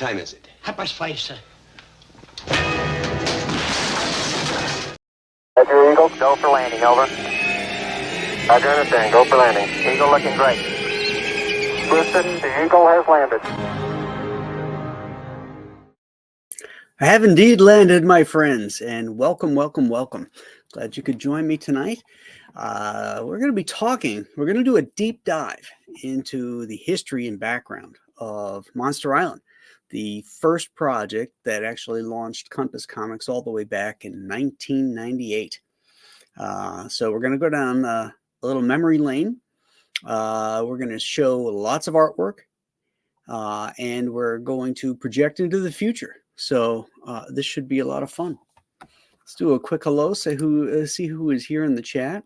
time is it? 5:30, sir. Roger, Eagle, go for landing, over. Roger, understand, go for landing. Eagle looking great. Houston, the Eagle has landed. I have indeed landed, my friends, and welcome, welcome, welcome. Glad you could join me tonight. We're going to do a deep dive into the history and background of Monster Island, the first project that actually launched Compass Comics all the way back in 1998. So we're going to go down a little memory lane. We're going to show lots of artwork, and we're going to project into the future. So this should be a lot of fun. Let's do a quick hello. See who is here in the chat.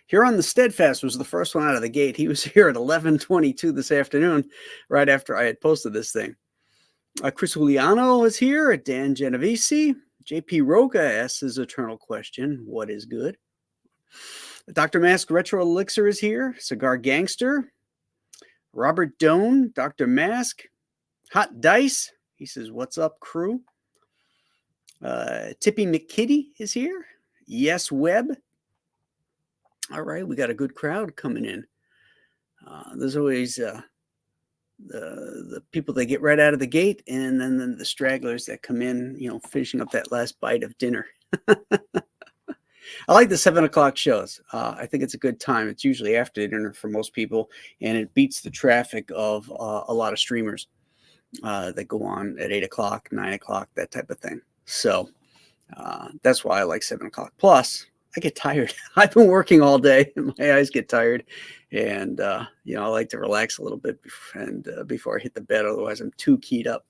Here on the Steadfast was the first one out of the gate. He was here at 11:22 this afternoon, right after I had posted this thing. Chris Juliano is here. Dan Genovese. JP Roca asks his eternal question, what is good? Dr. Mask Retro Elixir is here. Cigar Gangster. Robert Doan. Dr. Mask. Hot Dice. He says, what's up, crew? Tippy McKitty is here. Yes, Webb. All right, we got a good crowd coming in. There's always the people that get right out of the gate, and then the stragglers that come in, finishing up that last bite of dinner. I like the 7 o'clock shows. I think it's a good time. It's usually after dinner for most people, and it beats the traffic of a lot of streamers that go on at 8 o'clock, 9 o'clock, that type of thing. So that's why I like 7 o'clock. Plus, I get tired. I've been working all day, and my eyes get tired. And, I like to relax a little bit before I hit the bed. Otherwise, I'm too keyed up.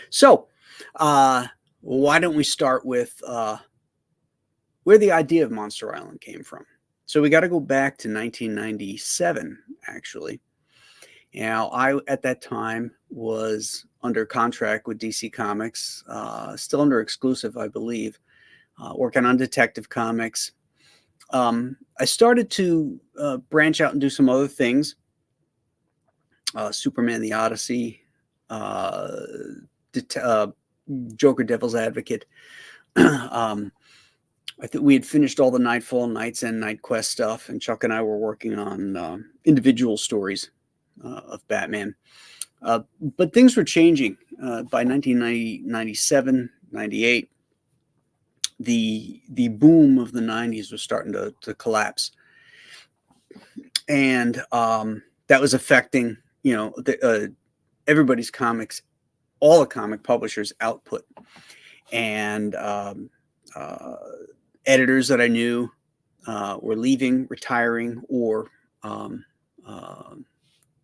So why don't we start with where the idea of Monster Island came from? So we got to go back to 1997, actually. Now, I, at that time, was under contract with DC Comics, still under exclusive, I believe, working on Detective Comics. I started to branch out and do some other things. Superman the Odyssey, Joker Devil's Advocate. I think we had finished all the Nightfall, Night's End, Night Quest stuff, and Chuck and I were working on individual stories of Batman. But things were changing. By 1997, 98, the boom of the 90s was starting to collapse. And that was affecting, everybody's comics, all the comic publishers' output. And editors that I knew were leaving, retiring, or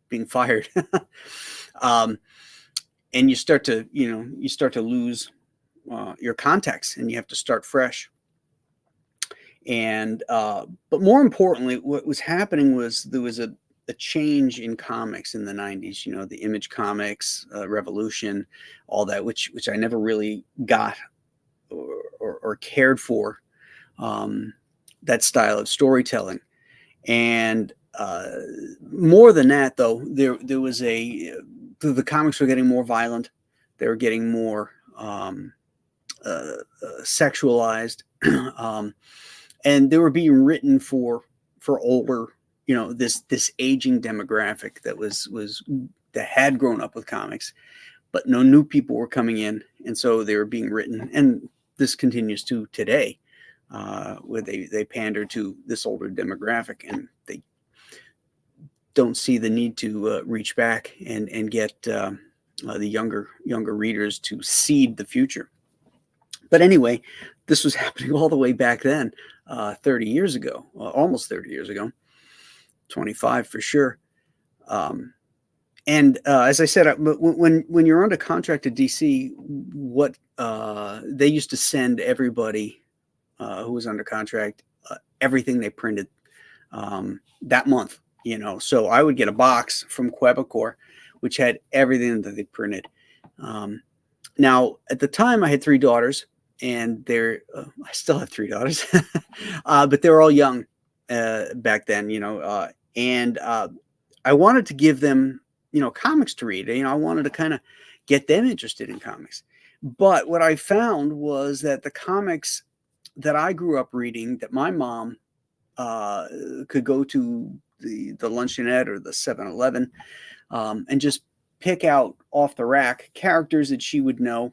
being fired. And you start to lose your contacts, and you have to start fresh. And but more importantly, what was happening was there was a change in comics in the 90s. The Image Comics revolution, all that, which I never really got or cared for, that style of storytelling. And more than that, though, there was the comics were getting more violent. They were getting more sexualized, and they were being written for older, this aging demographic that had grown up with comics, but no new people were coming in, and so they were being written. And this continues to today, where they pander to this older demographic, and they don't see the need to reach back and get the younger readers to seed the future. But anyway, this was happening all the way back then, 30 years ago, almost 30 years ago, 25 for sure. And as I said, when you're under contract to DC, what they used to send everybody who was under contract everything they printed that month. So I would get a box from Quebecor, which had everything that they printed. Now, at the time, I had 3 daughters, and I still have 3 daughters, but they were all young back then, and I wanted to give them, comics to read. I wanted to kind of get them interested in comics. But what I found was that the comics that I grew up reading, that my mom could go to the luncheonette or the 7-Eleven and just pick out off the rack characters that she would know: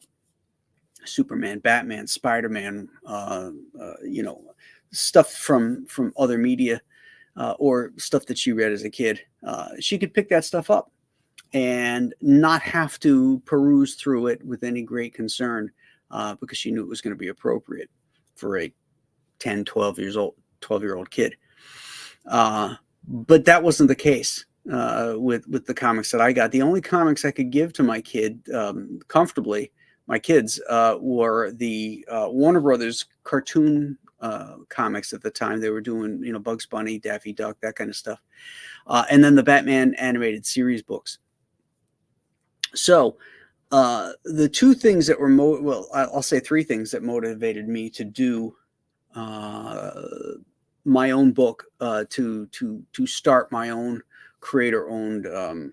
Superman, Batman, Spider-Man, stuff from other media or stuff that she read as a kid. She could pick that stuff up and not have to peruse through it with any great concern because she knew it was going to be appropriate for a 10, 12-year-old kid. But that wasn't the case with the comics that I got. The only comics I could give to my kid comfortably, my kids, were the Warner Brothers cartoon comics at the time. They were doing, Bugs Bunny, Daffy Duck, that kind of stuff. And then the Batman animated series books. So the two things that were, I'll say three things that motivated me to do my own book, to start my own creator-owned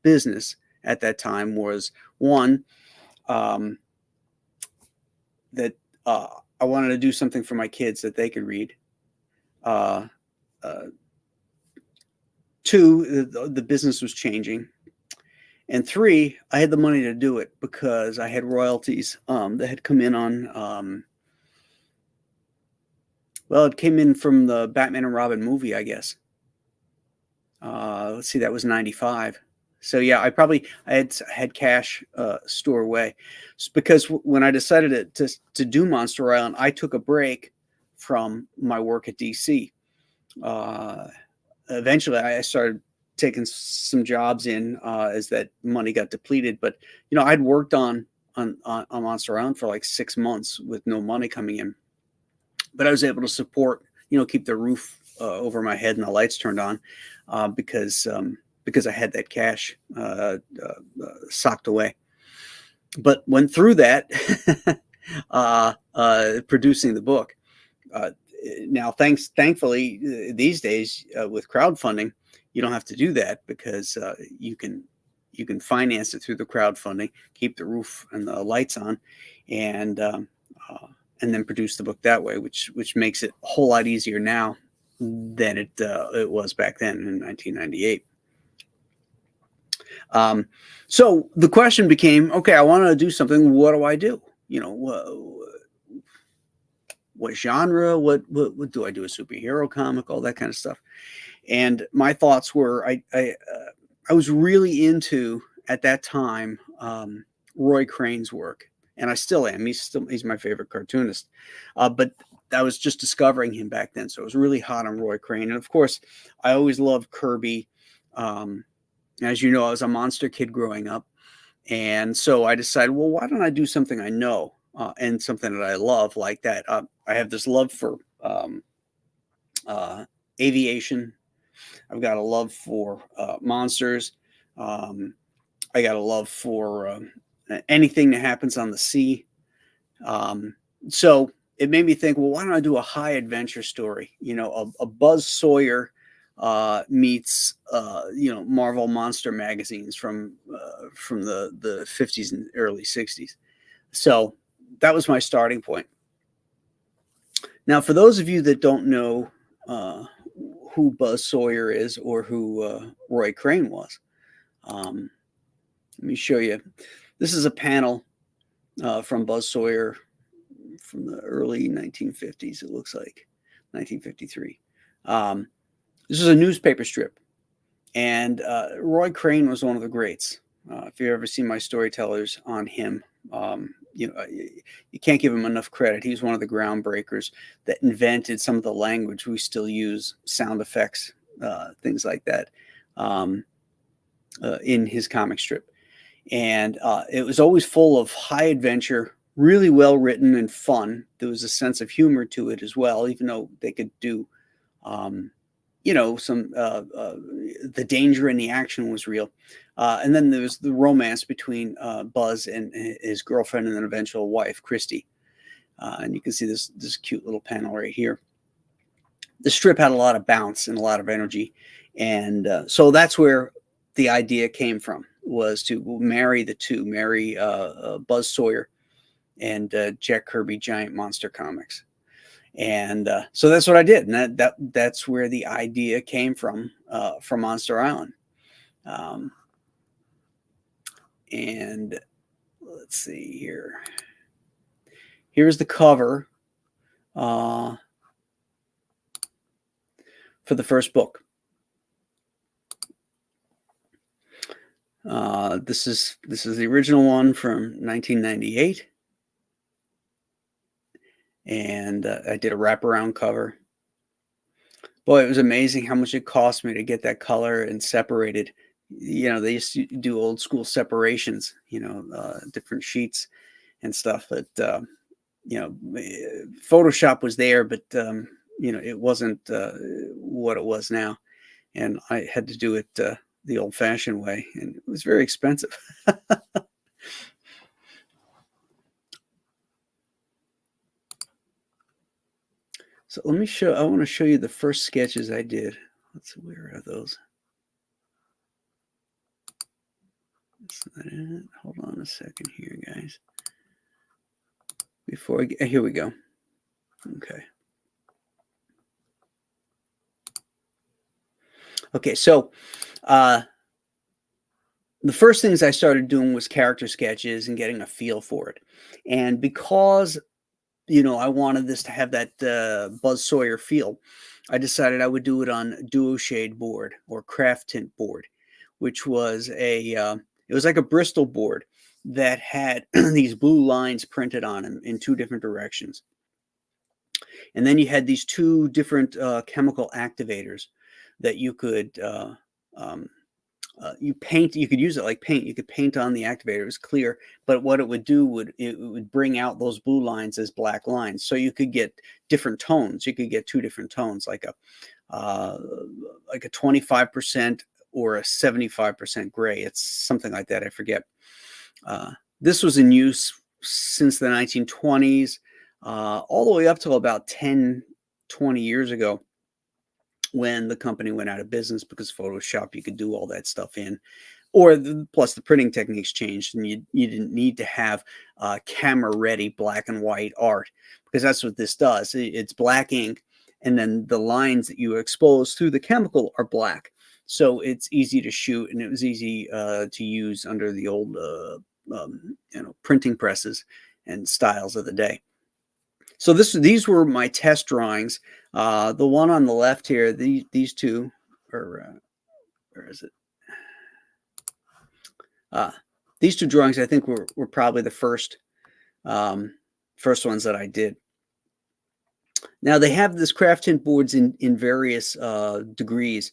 business at that time was, one, that I wanted to do something for my kids that they could read. Two, the business was changing. And three, I had the money to do it because I had royalties that had come in on, it came in from the Batman and Robin movie, I guess. Let's see, that was 95. So yeah, I had cash stored away, because when I decided to do Monster Island, I took a break from my work at DC. Eventually, I started taking some jobs in as that money got depleted. But I'd worked on Monster Island for like 6 months with no money coming in, but I was able to support, keep the roof over my head and the lights turned on because I had that cash socked away. But went through that producing the book. Now, thankfully, these days with crowdfunding, you don't have to do that because you can finance it through the crowdfunding, keep the roof and the lights on, and then produce the book that way, which makes it a whole lot easier now than it was back then in 1998. So the question became, okay, I want to do something. What do I do? What genre? What do I do? A superhero comic? All that kind of stuff. And my thoughts were, I was really into, at that time, Roy Crane's work, and I still am. He's my favorite cartoonist. But I was just discovering him back then, so I was really hot on Roy Crane. And of course, I always loved Kirby. As you know, I was a monster kid growing up, and so I decided, well, why don't I do something I know and something that I love like that? I have this love for aviation. I've got a love for monsters. I got a love for anything that happens on the sea. So it made me think, well, why don't I do a high adventure story? A Buzz Sawyer meets Marvel Monster magazines from the 50s and early 60s. So that was my starting point. Now, for those of you that don't know who Buzz Sawyer is or who Roy Crane was, let me show you. This is a panel from Buzz Sawyer from the early 1950s. It looks like 1953. This is a newspaper strip, and Roy Crane was one of the greats. If you've ever seen my storytellers on him, you can't give him enough credit. He was one of the groundbreakers that invented some of the language we still use, sound effects, things like that, in his comic strip. And it was always full of high adventure, really well written and fun. There was a sense of humor to it as well, even though they could do, some the danger and the action was real. And then there was the romance between Buzz and his girlfriend and then eventual wife, Christy. And you can see this cute little panel right here. The strip had a lot of bounce and a lot of energy. And so that's where the idea came from, was to marry the two, marry Buzz Sawyer and Jack Kirby Giant Monster Comics. And so that's what I did, and that's where the idea came from Monster Island. And let's see here. Here's the cover for the first book. This is the original one from 1998, and I did a wraparound cover. Boy, it was amazing how much it cost me to get that color and separated. You know, they used to do old school separations, you know, different sheets and stuff. But you know, Photoshop was there, but you know, it wasn't what it was now, and I had to do it the old-fashioned way, and it was very expensive. So let me show. I want to show you the first sketches I did. Let's see, where are those? Is that it? Hold on a second here, guys. Before I get, here we go. Okay. Okay, so the first things I started doing was character sketches and getting a feel for it. And because, you know, I wanted this to have that Buzz Sawyer feel, I decided I would do it on Duo Shade board or Craft Tint board, which was it was like a Bristol board that had these blue lines printed on them in two different directions. And then you had these two different chemical activators that you could you could use it like paint. You could paint on the activator. It was clear, but what it would do it would bring out those blue lines as black lines. So you could get different tones. You could get two different tones, like a 25% or a 75% gray. It's something like that. I forget. This was in use since the 1920s, all the way up till about 10, 20 years ago, when the company went out of business because Photoshop, you could do all that stuff in, or plus the printing techniques changed, and you didn't need to have camera ready black and white art, because that's what this does. It's black ink, and then the lines that you expose through the chemical are black. So it's easy to shoot, and it was easy to use under the old you know, printing presses and styles of the day. So these were my test drawings. The one on the left here, these two, or where is it? These two drawings, I think, were probably the first ones that I did. Now they have this Craft Tint boards in various degrees,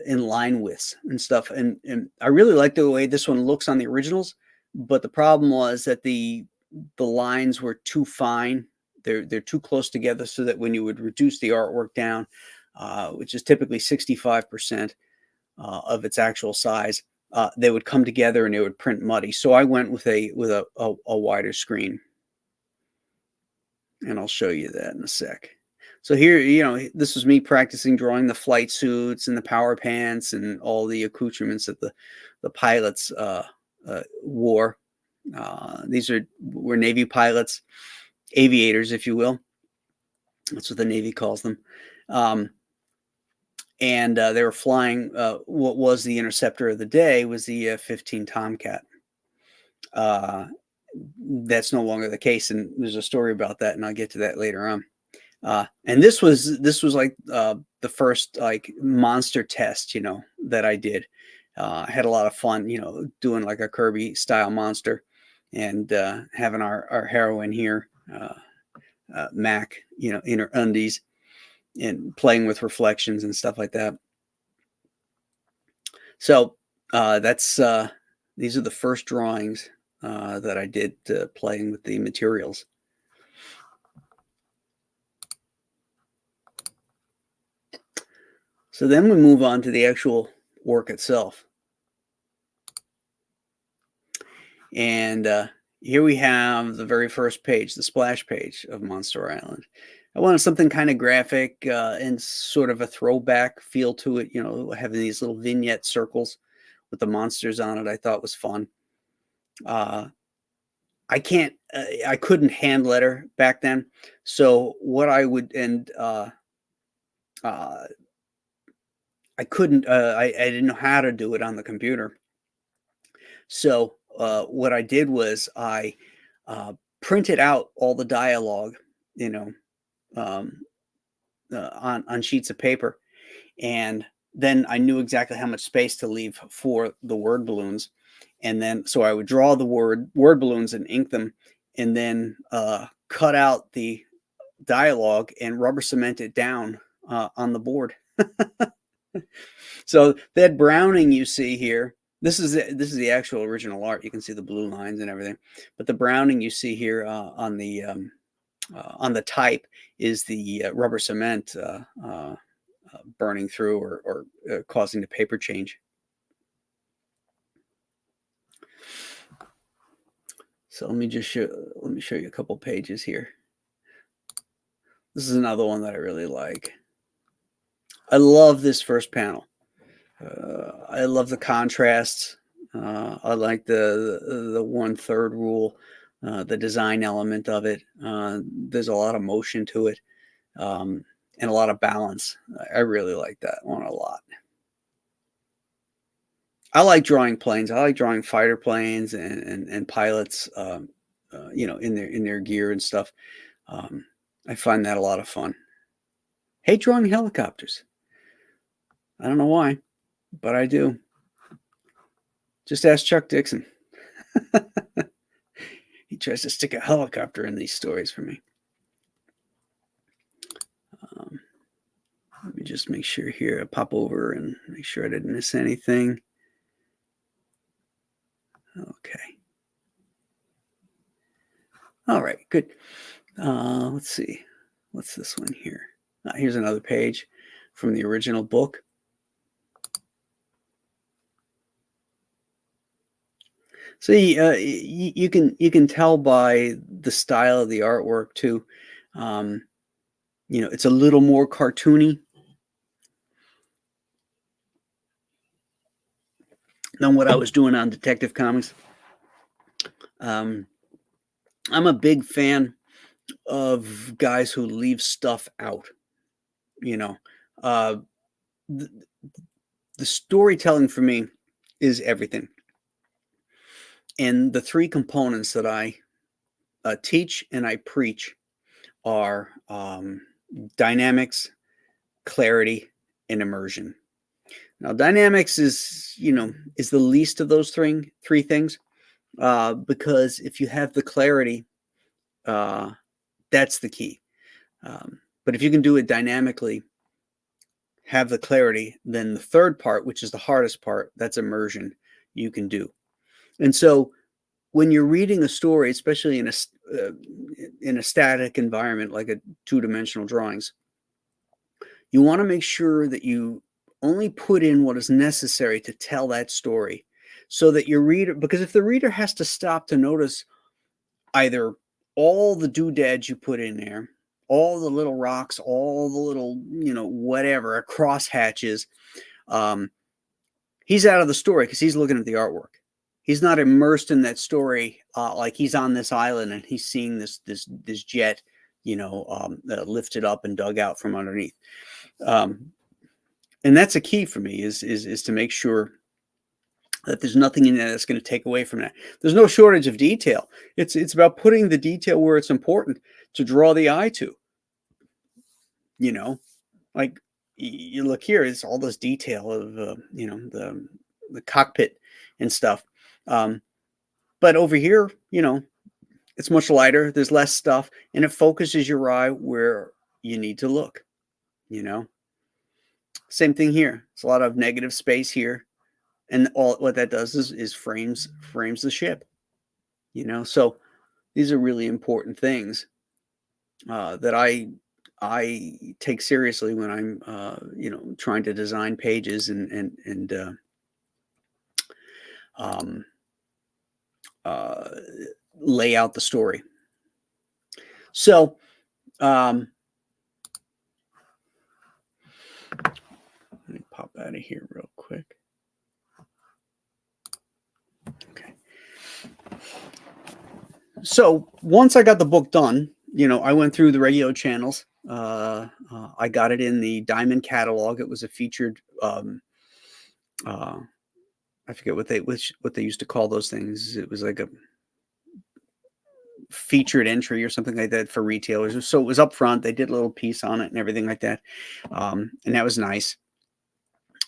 in line widths and stuff, and I really like the way this one looks on the originals. But the problem was that the lines were too fine. They're too close together, so that when you would reduce the artwork down, which is typically 65% of its actual size, they would come together and they would print muddy. So I went with a wider screen, and I'll show you that in a sec. So here, you know, this was me practicing drawing the flight suits and the power pants and all the accoutrements that the pilots wore. These were Navy pilots, aviators, if you will. That's what the Navy calls them. And they were flying what was the interceptor of the day, was the F-15 Tomcat. That's no longer the case, and there's a story about that, and I'll get to that later on. And this was like the first like monster test, you know, that I did. I had a lot of fun, you know, doing like a Kirby style monster, and having our heroine here, Mac, you know, in her undies, and playing with reflections and stuff like that. So that's these are the first drawings that I did playing with the materials. So then we move on to the actual work itself. And here we have the very first page, the splash page of Monster Island. I wanted something kind of graphic and sort of a throwback feel to it. Having these little vignette circles with the monsters on it, I thought was fun. Uh, I couldn't hand letter back then, so what I would uh, I couldn't. I didn't know how to do it on the computer. So what I did was I printed out all the dialogue, you know, um, on sheets of paper, and then I knew exactly how much space to leave for the word balloons, and then so I would draw the word balloons and ink them, and then cut out the dialogue and rubber cement it down on the board. So that Browning you see here, this is the actual original art. You can see the blue lines and everything, but the Browning you see here on the type is the rubber cement burning through or causing the paper change. So let me show you a couple pages here. This is another one that I really like. I love this first panel. I love the contrasts. I like the 1/3 rule, the design element of it. There's a lot of motion to it, and a lot of balance. I really like that one a lot. I like drawing planes. I like drawing fighter planes and pilots, in their gear and stuff. I find that a lot of fun. Hate drawing helicopters. I don't know why, but I do. Just ask Chuck Dixon. He tries to stick a helicopter in these stories for me. Let me just make sure here. I pop over and make sure I didn't miss anything. Okay. All right, good. Let's see. What's this one here? Here's another page from the original book. So you can tell by the style of the artwork too. It's a little more cartoony than what I was doing on Detective Comics. I'm a big fan of guys who leave stuff out. Uh, the, the storytelling for me is everything. And the three components that I teach and I preach are dynamics, clarity, and immersion. Now, dynamics is the least of those three things, because if you have the clarity, that's the key. But if you can do it dynamically, have the clarity, then the third part, which is the hardest part, that's immersion, you can do. And so when you're reading a story, especially in a static environment like a two-dimensional drawings, you want to make sure that you only put in what is necessary to tell that story, so that your reader, because if the reader has to stop to notice either all the doodads you put in there, all the little rocks, all the little, whatever, crosshatches, he's out of the story because he's looking at the artwork. He's not immersed in that story, like he's on this island and he's seeing this jet, lifted up and dug out from underneath. And that's a key for me is to make sure that there's nothing in there that's going to take away from that. There's no shortage of detail. It's about putting the detail where it's important to draw the eye to. Like you look here, it's all this detail of the cockpit and stuff. But over here, it's much lighter. There's less stuff, and it focuses your eye where you need to look. Same thing here. It's a lot of negative space here, and all what that does is frames the ship. So these are really important things that I take seriously when I'm trying to design pages and lay out the story. So Let me pop out of here real quick. Okay. So once I got the book done, I went through the radio channels. I got it in the Diamond catalog. It was a featured. I forget what they used to call those things. It was like a featured entry or something like that for retailers. So it was up front. They did a little piece on it and everything like that, and that was nice.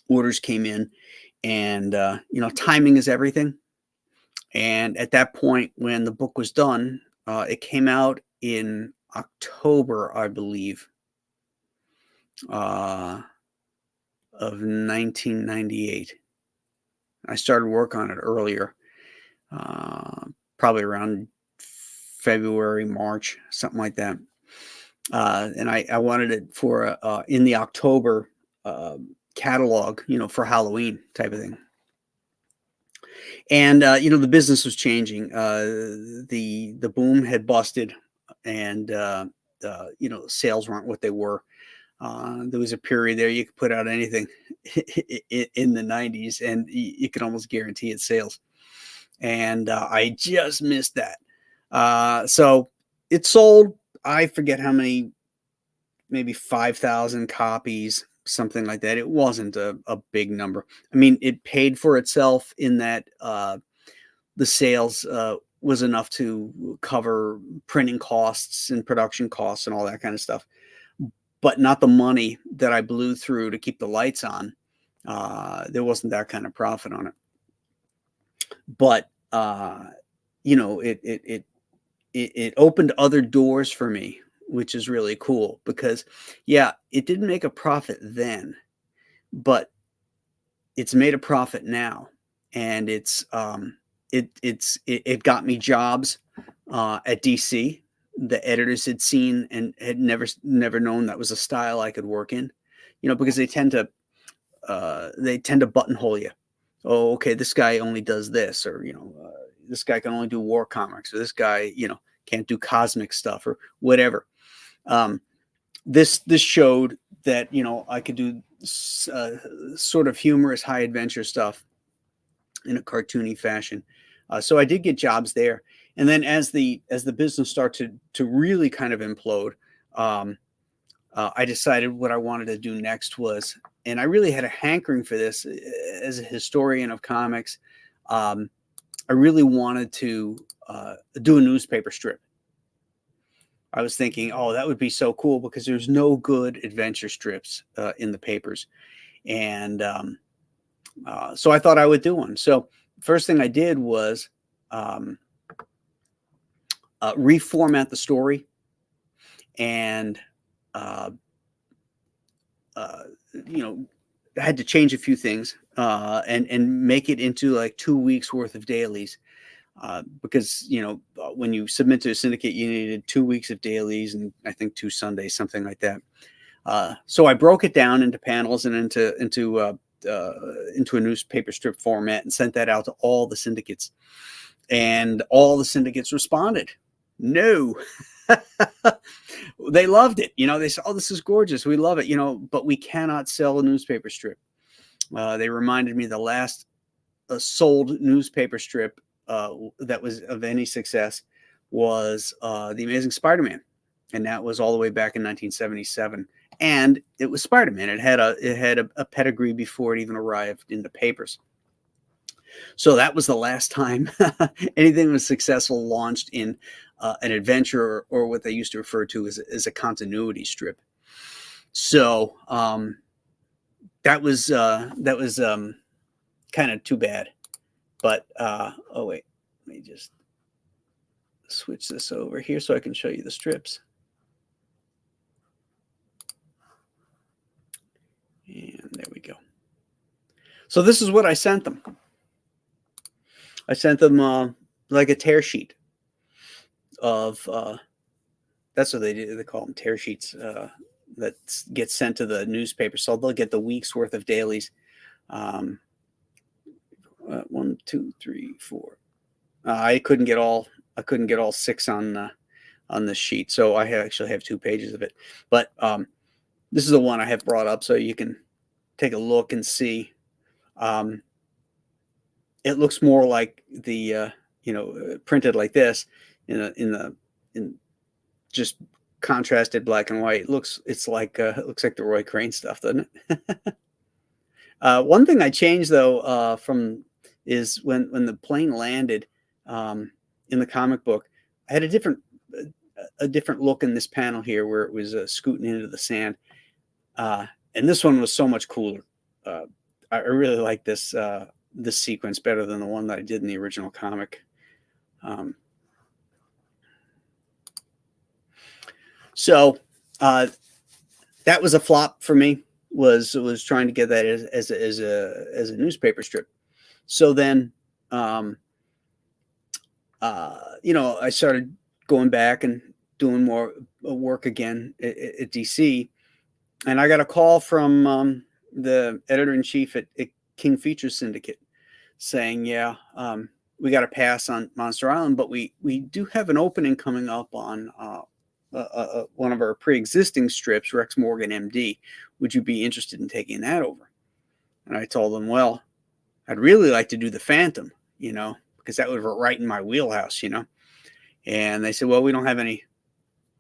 Orders came in, and timing is everything. And at that point, when the book was done, it came out in October, I believe, of 1998. I started work on it earlier, probably around February, March, something like that. And I wanted it for in the October catalog, for Halloween type of thing. And the business was changing. The boom had busted, and sales weren't what they were. There was a period there you could put out anything in the 90s, and you could almost guarantee its sales. And I just missed that. So it sold, I forget how many, maybe 5,000 copies, something like that. It wasn't a big number. I mean, it paid for itself in that the sales was enough to cover printing costs and production costs and all that kind of stuff, but not the money that I blew through to keep the lights on. There wasn't that kind of profit on it. But it opened other doors for me, which is really cool because, yeah, it didn't make a profit then, but it's made a profit now, and it got me jobs at DC. The editors had seen and had never known that was a style I could work in, because they tend to buttonhole you. Oh, okay, this guy only does this, or this guy can only do war comics, or this guy can't do cosmic stuff or whatever. This showed that I could do sort of humorous high adventure stuff in a cartoony fashion. So I did get jobs there, and then as the business started to really kind of implode, I decided what I wanted to do next was, and I really had a hankering for this as a historian of comics. I really wanted to do a newspaper strip. I was thinking, oh, that would be so cool because there's no good adventure strips in the papers. And so I thought I would do one. So first thing I did was reformat the story, and I had to change a few things and make it into like 2 weeks worth of dailies. Because when you submit to a syndicate, you needed 2 weeks of dailies and I think 2 Sundays, something like that. So I broke it down into panels and into a newspaper strip format and sent that out to all the syndicates, and all the syndicates responded. No. They loved it. They said, oh, this is gorgeous. We love it, but we cannot sell a newspaper strip. They reminded me the last sold newspaper strip that was of any success was The Amazing Spider-Man, and that was all the way back in 1977. And it was Spider-Man. It had a pedigree before it even arrived in the papers. So that was the last time anything was successful launched in an adventure, or what they used to refer to as a continuity strip. So that was kind of too bad. But oh wait, let me just switch this over here so I can show you the strips. And there we go. So this is what I sent them. I sent them like a tear sheet of that's what they do. They call them tear sheets that get sent to the newspaper. So they'll get the week's worth of dailies. 1, 2, 3, 4. I couldn't get all 6 on the sheet, so I actually have 2 pages of it. But This is the one I have brought up so you can take a look and see. It looks more like the printed like this in just contrasted black and white. It looks like the Roy Crane stuff, doesn't it? One thing I changed though from is when the plane landed in the comic book, I had a different look in this panel here where it was scooting into the sand, and this one was so much cooler. I really like this sequence better than the one that I did in the original comic. So that was a flop for me. Was trying to get that as a newspaper strip. So then, I started going back and doing more work again at DC, and I got a call from the editor-in-chief at King Features Syndicate saying, yeah, we got to pass on Monster Island, but we do have an opening coming up on one of our pre-existing strips, Rex Morgan MD. Would you be interested in taking that over? And I told them, well, I'd really like to do the Phantom, because that would be right in my wheelhouse, And they said, well, we don't have any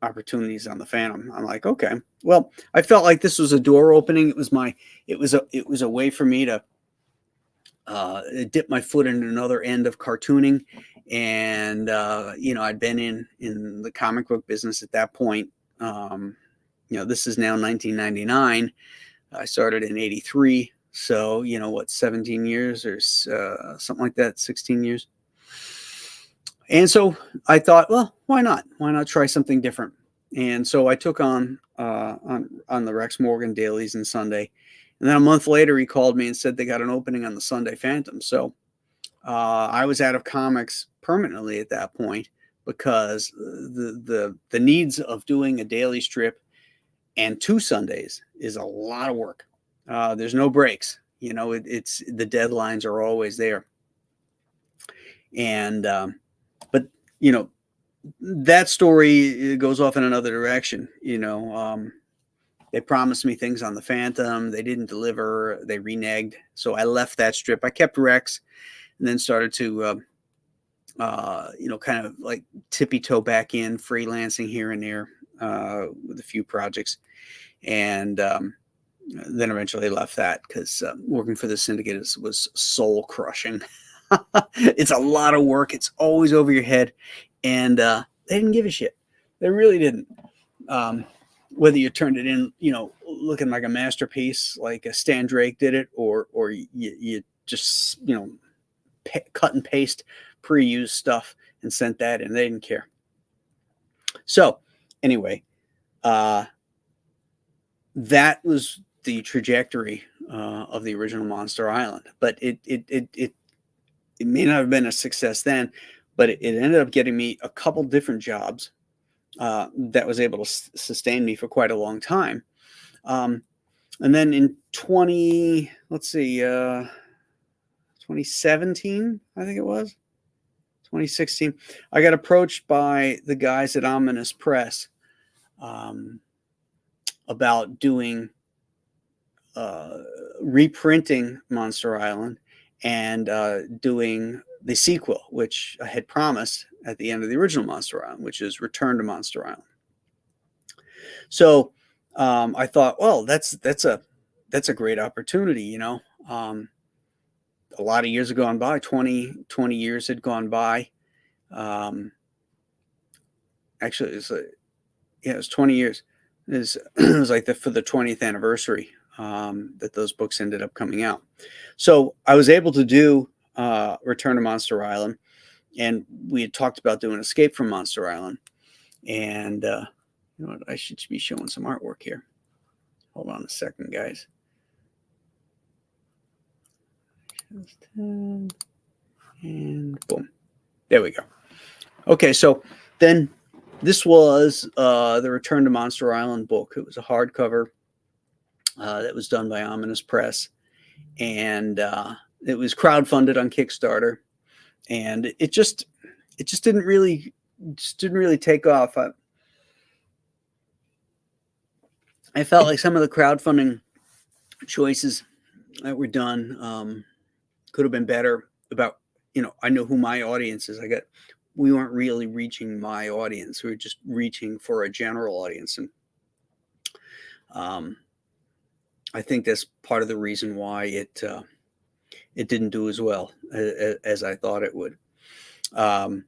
opportunities on the Phantom. I'm like, okay. Well, I felt like this was a door opening. It was a way for me to dip my foot in another end of cartooning. And I'd been in the comic book business at that point. This is now 1999. I started in 83. So, 17 years or something like that, 16 years. And so I thought, well, why not? Why not try something different? And so I took on the Rex Morgan dailies and Sunday. And then a month later, he called me and said they got an opening on the Sunday Phantom. So I was out of comics permanently at that point because the needs of doing a daily strip and 2 Sundays is a lot of work. There's no breaks. It's the deadlines are always there. And but that story goes off in another direction. They promised me things on the Phantom. They didn't deliver. They reneged. So I left that strip. I kept Rex and then started to, kind of like tippy toe back in freelancing here and there with a few projects. And then eventually left that because working for the Syndicate was soul crushing. It's a lot of work. It's always over your head. And they didn't give a shit. They really didn't. Whether you turned it in, looking like a masterpiece, like Stan Drake did it, or you just, cut and paste pre-used stuff and sent that in. They didn't care. So anyway, that was the trajectory of the original Monster Island. But it may not have been a success then, but it ended up getting me a couple different jobs that was able to sustain me for quite a long time. And then in 2017, I think it was 2016, I got approached by the guys at Ominous Press about doing reprinting Monster Island and doing the sequel, which I had promised at the end of the original Monster Island, which is Return to Monster Island. So I thought, well, that's a great opportunity, A lot of years had gone by, 20 years had gone by. Actually, it was 20 years. It was like for the 20th anniversary that those books ended up coming out. So I was able to do Return to Monster Island, and we had talked about doing Escape from Monster Island. And I should be showing some artwork here. Hold on a second, guys. And boom. There we go. Okay, so then this was the Return to Monster Island book. It was a hardcover that was done by Ominous Press, and it was crowdfunded on Kickstarter, and it just didn't really take off. I felt like some of the crowdfunding choices that were done could have been better. About, I know who my audience is. We weren't really reaching my audience. We were just reaching for a general audience, and um, I think that's part of the reason why it didn't do as well as I thought it would. Um,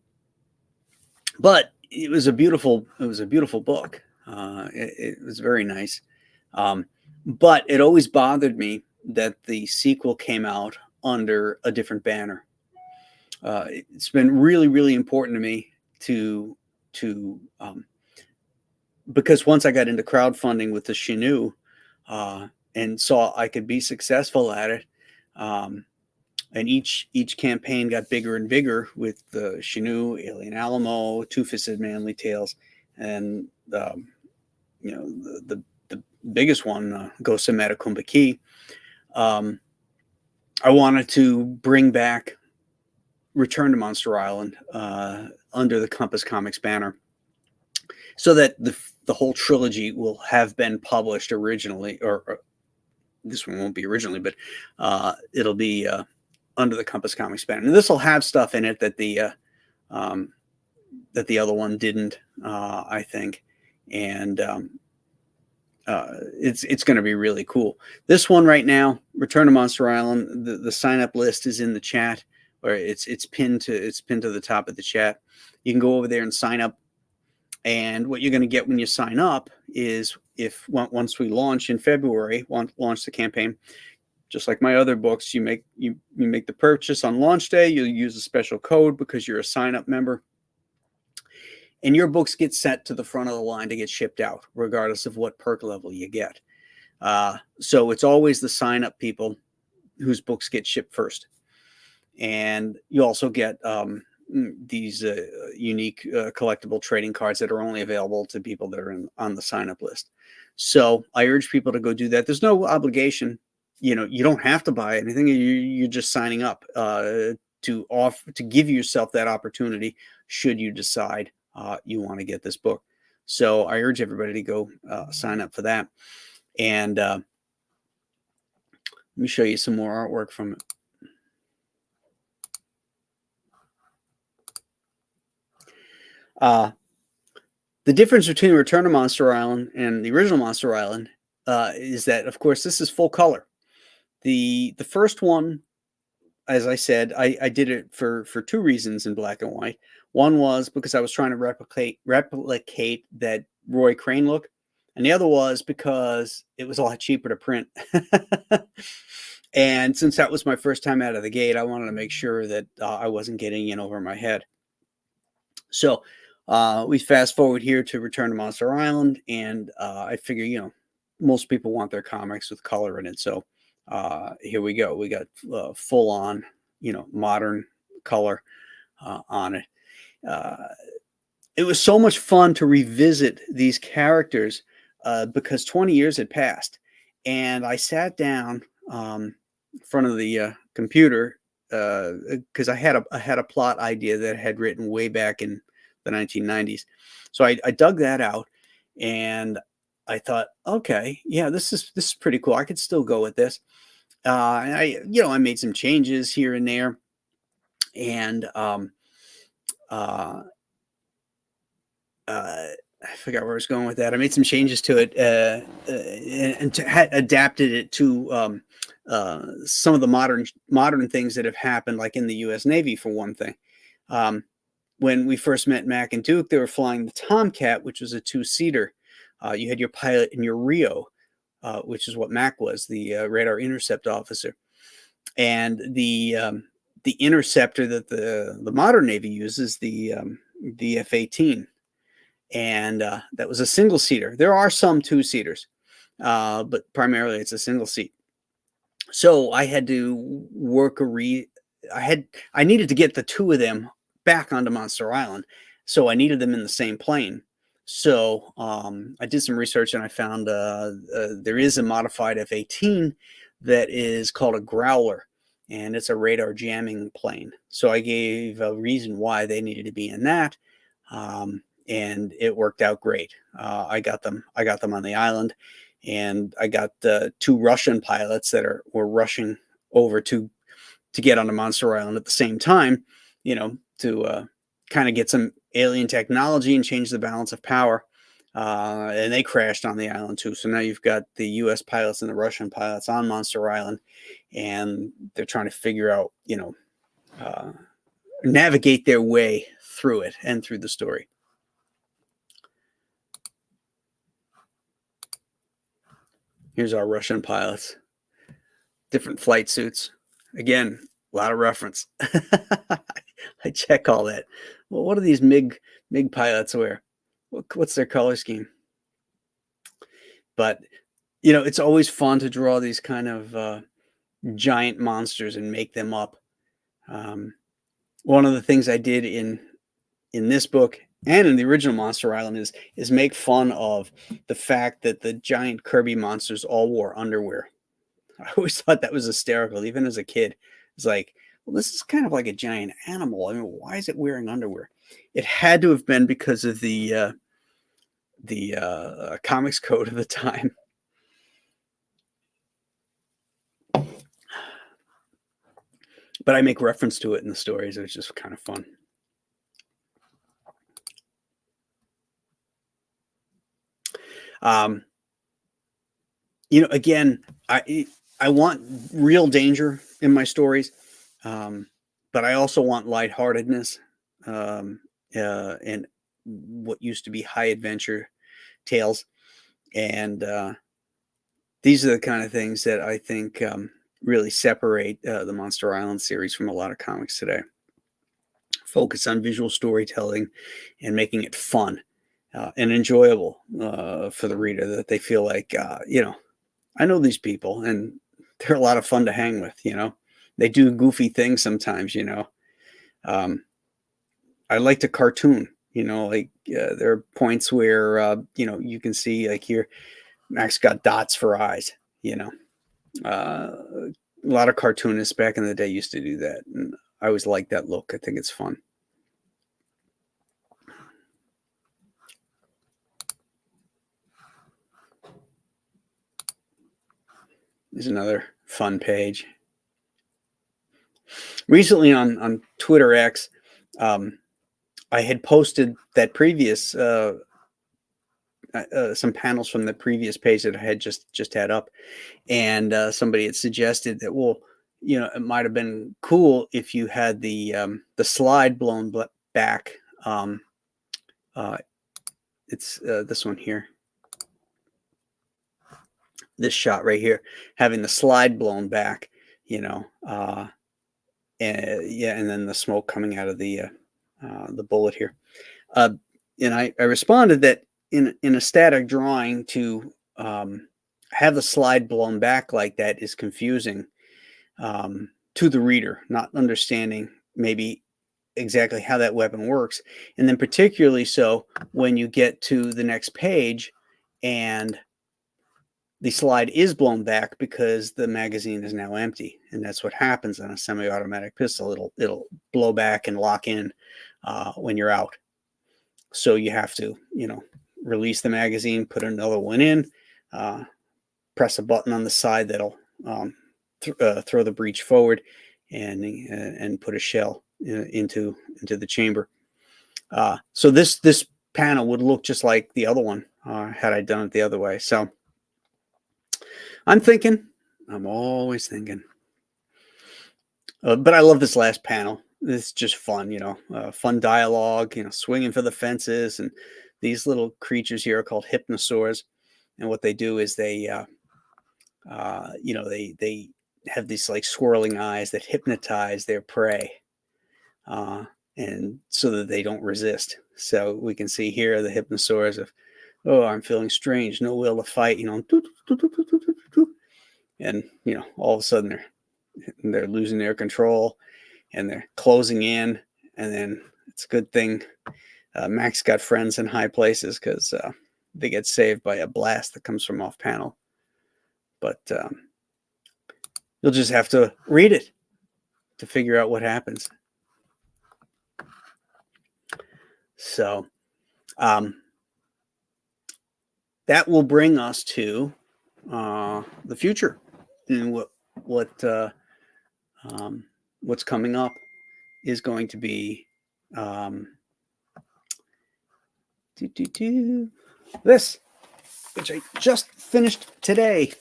but it was a beautiful book. It was very nice. Um, but it always bothered me that the sequel came out under a different banner. It's been really, really important to me to because once I got into crowdfunding with the Shinu, uh, and saw I could be successful at it, um, and each campaign got bigger and bigger with the Shinu, Alien Alamo, Two-Fisted Manly Tales, and the biggest one, Ghost of Metakumba Key. I wanted to bring back Return to Monster Island under the Compass Comics banner, so that the whole trilogy will have been published originally, or this one won't be originally, but it'll be under the Compass Comics banner. And this will have stuff in it that the other one didn't, I think, and it's going to be really cool. This one right now, Return to Monster Island. The sign up list is in the chat, or it's pinned to the top of the chat. You can go over there and sign up. And what you're going to get when you sign up is, once we launch in February, launch the campaign, just like my other books, you make the purchase on launch day. You'll use a special code because you're a sign up member, and your books get sent to the front of the line to get shipped out, regardless of what perk level you get. So it's always the sign up people whose books get shipped first, and you also get these unique collectible trading cards that are only available to people that are on the sign up list. So I urge people to go do that. There's no obligation. You don't have to buy anything. You're just signing up to give yourself that opportunity should you decide you want to get this book. So I urge everybody to go sign up for that. And let me show you some more artwork from it. The difference between Return to Monster Island and the original Monster Island is that, of course, this is full color. The first one, as I said, I did it for two reasons in black and white. One was because I was trying to replicate that Roy Crane look, and the other was because it was a lot cheaper to print. And since that was my first time out of the gate, I wanted to make sure that I wasn't getting in over my head. So we fast forward here to Return to Monster Island, and I figure, most people want their comics with color in it. So here we go. We got full on, modern color on it. It was so much fun to revisit these characters because 20 years had passed, and I sat down in front of the computer because I had a plot idea that I had written way back in the 1990s. So I dug that out, and I thought, okay, yeah, this is pretty cool. I could still go with this. And I made some changes here and there, and I forgot where I was going with that. I made some changes to it and adapted it to some of the modern things that have happened, like in the U.S. Navy, for one thing. When we first met Mac and Duke, they were flying the Tomcat, which was a two-seater. You had your pilot and your Rio, which is what Mac was, the radar intercept officer. And the interceptor that the modern Navy uses, the F-18. And that was a single-seater. There are some two-seaters, but primarily it's a single seat. So I had to work I needed to get the two of them back onto Monster Island. So I needed them in the same plane. So I did some research, and I found there is a modified F-18 that is called a Growler, and it's a radar jamming plane. So I gave a reason why they needed to be in that, and it worked out great. I got them on the island, and I got two Russian pilots that were rushing over to get onto Monster Island at the same time, to kind of get some alien technology and change the balance of power. And they crashed on the island too. So now you've got the U.S. pilots and the Russian pilots on Monster Island, and they're trying to figure out, navigate their way through it and through the story. Here's our Russian pilots. Different flight suits. Again, a lot of reference. I check all that. Well, what do these MiG pilots wear? What's their color scheme? But, it's always fun to draw these kind of giant monsters and make them up. One of the things I did in this book and in the original Monster Island is make fun of the fact that the giant Kirby monsters all wore underwear. I always thought that was hysterical, even as a kid. It's like, well, this is kind of like a giant animal. I mean, why is it wearing underwear? It had to have been because of the comics code of the time. But I make reference to it in the stories. It was just kind of fun. Again, I want real danger in my stories, but I also want lightheartedness and what used to be high adventure tales. And these are the kind of things that I think really separate the Monster Island series from a lot of comics today. Focus on visual storytelling and making it fun and enjoyable for the reader, that they feel like, I know these people and they're a lot of fun to hang with. They do goofy things sometimes. I like to cartoon, there are points where, you can see, like, here, Max got dots for eyes, a lot of cartoonists back in the day used to do that. And I always like that look. I think it's fun. There's another fun page. Recently on Twitter X, I had posted that previous some panels from the previous page that I had just had up, and somebody had suggested that, well, it might have been cool if you had the slide blown back. It's this one here. This shot right here, having the slide blown back, and then the smoke coming out of the bullet here. And I responded that in a static drawing, to have the slide blown back like that is confusing to the reader, not understanding maybe exactly how that weapon works. And then particularly so when you get to the next page and the slide is blown back because the magazine is now empty. And that's what happens on a semi-automatic pistol. It'll blow back and lock in when you're out. So you have to, release the magazine, put another one in, press a button on the side that'll throw the breech forward and put a shell into the chamber. So this panel would look just like the other one had I done it the other way. So I'm always thinking. But I love this last panel. It's just fun, fun dialogue, swinging for the fences. And these little creatures here are called hypnosaurs. And what they do is they have these like swirling eyes that hypnotize their prey. And so that they don't resist. So we can see here the hypnosaurs of, oh, I'm feeling strange, no will to fight, and all of a sudden they're losing their control and they're closing in. And then it's a good thing Max got friends in high places, because they get saved by a blast that comes from off panel. But you'll just have to read it to figure out what happens. So that will bring us to the future and what's coming up is going to be this, which I just finished today.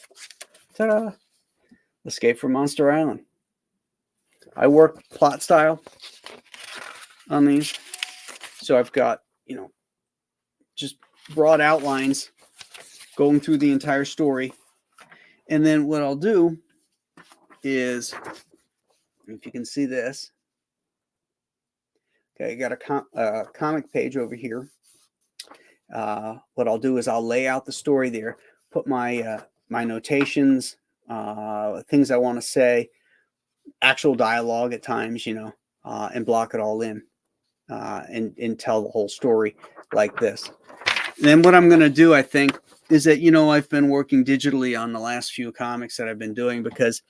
Ta-da! Escape from Monster Island. I work plot style on these, so I've got, just broad outlines going through the entire story, and then what I'll do is, if you can see this, okay, I got a comic page over here. What I'll do is I'll lay out the story there, put my my notations, things I want to say, actual dialogue at times, and block it all in, and tell the whole story like this. And then what I'm going to do, I think, is that, I've been working digitally on the last few comics that I've been doing because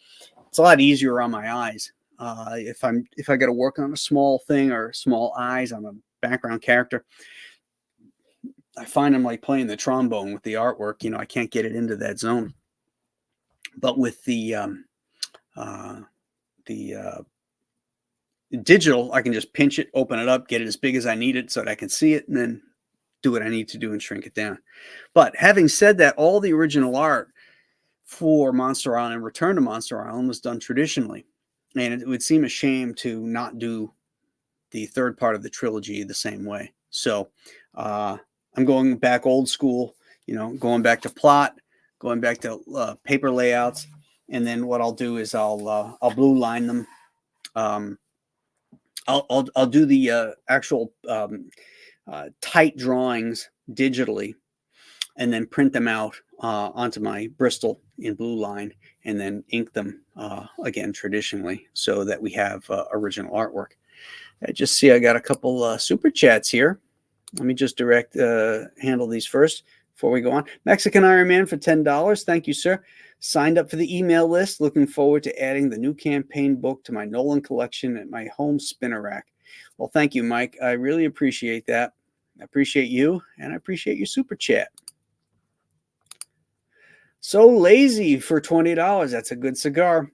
it's a lot easier on my eyes. If I got to work on a small thing or small eyes on a background character, I find I'm like playing the trombone with the artwork. I can't get it into that zone. But with the digital, I can just pinch it, open it up, get it as big as I need it so that I can see it, and then do what I need to do and shrink it down. But having said that, all the original art for Monster Island and Return to Monster Island was done traditionally. And it would seem a shame to not do the third part of the trilogy the same way. So I'm going back old school, going back to plot, going back to paper layouts. And then what I'll do is I'll blue line them. I'll do the actual tight drawings digitally, and then print them out onto my Bristol in blue line, and then ink them again traditionally, so that we have original artwork. I just see I got a couple super chats here. Let me just handle these first before we go on. Mexican Iron Man for $10. Thank you, sir. Signed up for the email list. Looking forward to adding the new campaign book to my Nolan collection at my home spinner rack. Well, thank you, Mike. I really appreciate that. I appreciate you, and I appreciate your super chat. So Lazy for $20. That's a good cigar.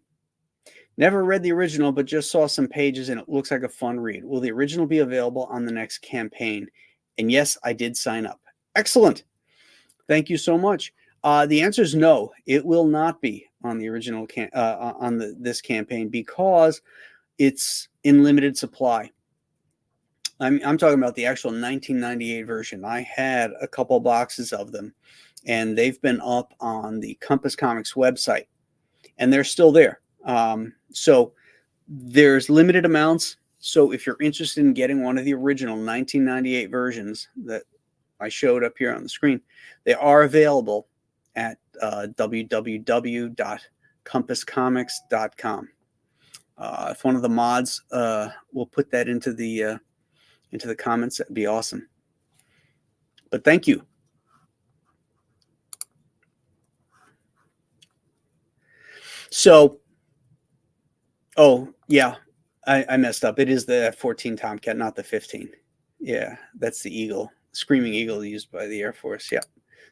Never read the original, but just saw some pages, and it looks like a fun read. Will the original be available on the next campaign? And yes, I did sign up. Excellent. Thank you so much. The answer is no. It will not be on the original this campaign because it's in limited supply. I'm talking about the actual 1998 version. I had a couple boxes of them, and they've been up on the Compass Comics website, and they're still there. So there's limited amounts. So if you're interested in getting one of the original 1998 versions that I showed up here on the screen, they are available at www.compasscomics.com. If one of the mods will put that into the comments, that'd be awesome. But thank you. So, oh yeah, I messed up. It is the F-14 Tomcat, not the 15. Yeah, that's the Eagle, Screaming Eagle used by the Air Force. Yeah,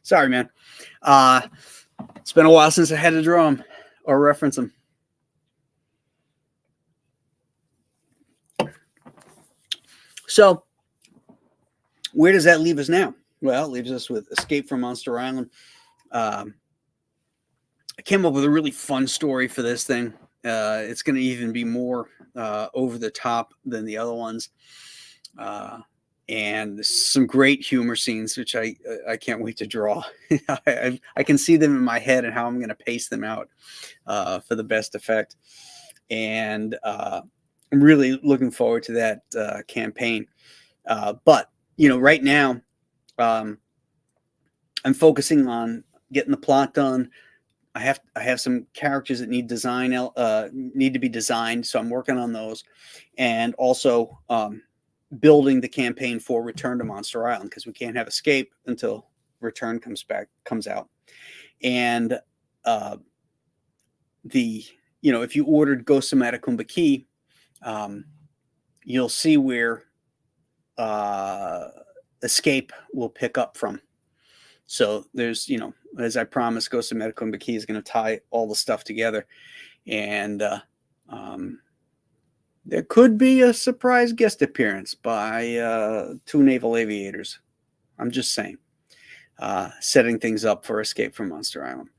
sorry, man. It's been a while since I had to draw them or reference them. So, where does that leave us now? Well, it leaves us with Escape from Monster Island. I came up with a really fun story for this thing. It's going to even be more over the top than the other ones. And some great humor scenes, which I can't wait to draw. I can see them in my head and how I'm going to pace them out for the best effect. And I'm really looking forward to that campaign. But, right now, I'm focusing on getting the plot done. I have some characters that need to be designed, so I'm working on those, and also building the campaign for Return to Monster Island, because we can't have Escape until Return comes out. And if you ordered Ghost of Matacumba Key, you'll see where Escape will pick up from. So there's as I promised, Ghost of Medical and McKee is going to tie all the stuff together. And there could be a surprise guest appearance by 2 naval aviators. I'm just saying. Setting things up for Escape from Monster Island.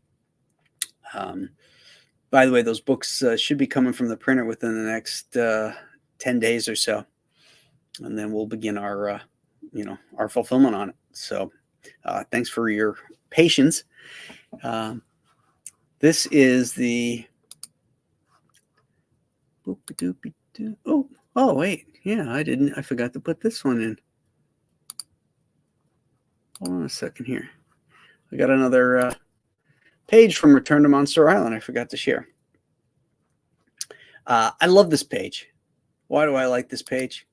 By the way, those books should be coming from the printer within the next 10 days or so. And then we'll begin our fulfillment on it. So thanks for your patience. This is the... Oh, wait. Yeah, I forgot to put this one in. Hold on a second here. I got another page from Return to Monster Island I forgot to share. I love this page. Why do I like this page?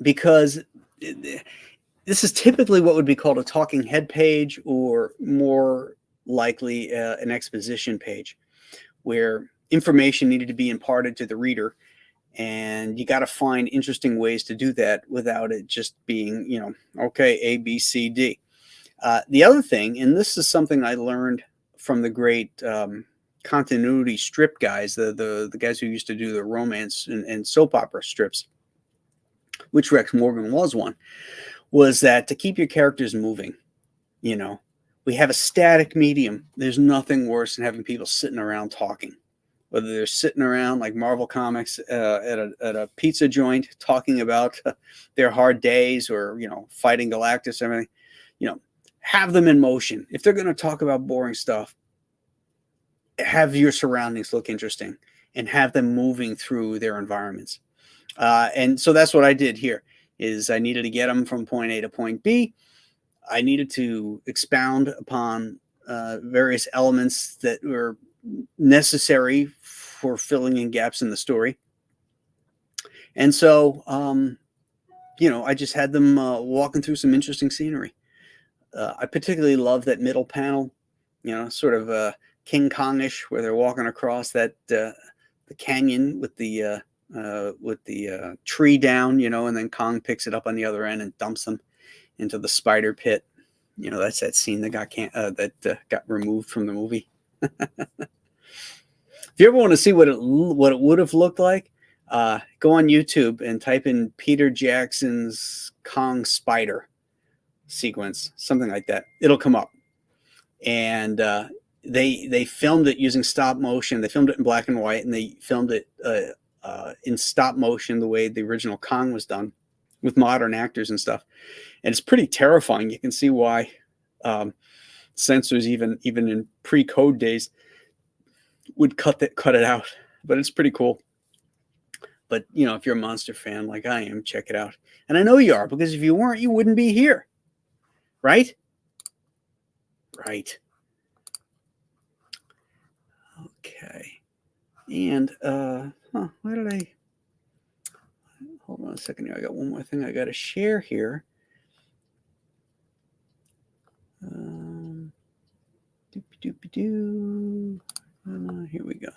Because this is typically what would be called a talking head page, or more likely an exposition page, where information needed to be imparted to the reader, and you got to find interesting ways to do that without it just being, okay, A, B, C, D. The other thing, and this is something I learned from the great continuity strip guys, the guys who used to do the romance and soap opera strips, which Rex Morgan was one, was that to keep your characters moving, we have a static medium. There's nothing worse than having people sitting around talking, whether they're sitting around like Marvel Comics at a pizza joint talking about their hard days, or, fighting Galactus, everything, have them in motion. If they're going to talk about boring stuff, have your surroundings look interesting and have them moving through their environments. And so that's what I did here. Is I needed to get them from point A to point B. I needed to expound upon various elements that were necessary for filling in gaps in the story. And so, I just had them walking through some interesting scenery. I particularly love that middle panel, sort of King Kong-ish, where they're walking across that the canyon with the tree down, and then Kong picks it up on the other end and dumps them into the spider pit. That's that scene that got removed from the movie. If you ever want to see what it would have looked like, go on YouTube and type in Peter Jackson's Kong spider sequence, something like that. It'll come up. And they filmed it using stop motion. They filmed it in black and white, and they filmed it in stop motion the way the original Kong was done, with modern actors and stuff. And it's pretty terrifying. You can see why censors, even in pre-code days, would cut it out. But it's pretty cool. But if you're a monster fan like I am, check it out. And I know you are, because if you weren't, you wouldn't be here. Right? Right. Okay. And why did I hold on a second here? I got one more thing I got to share here. Here we go.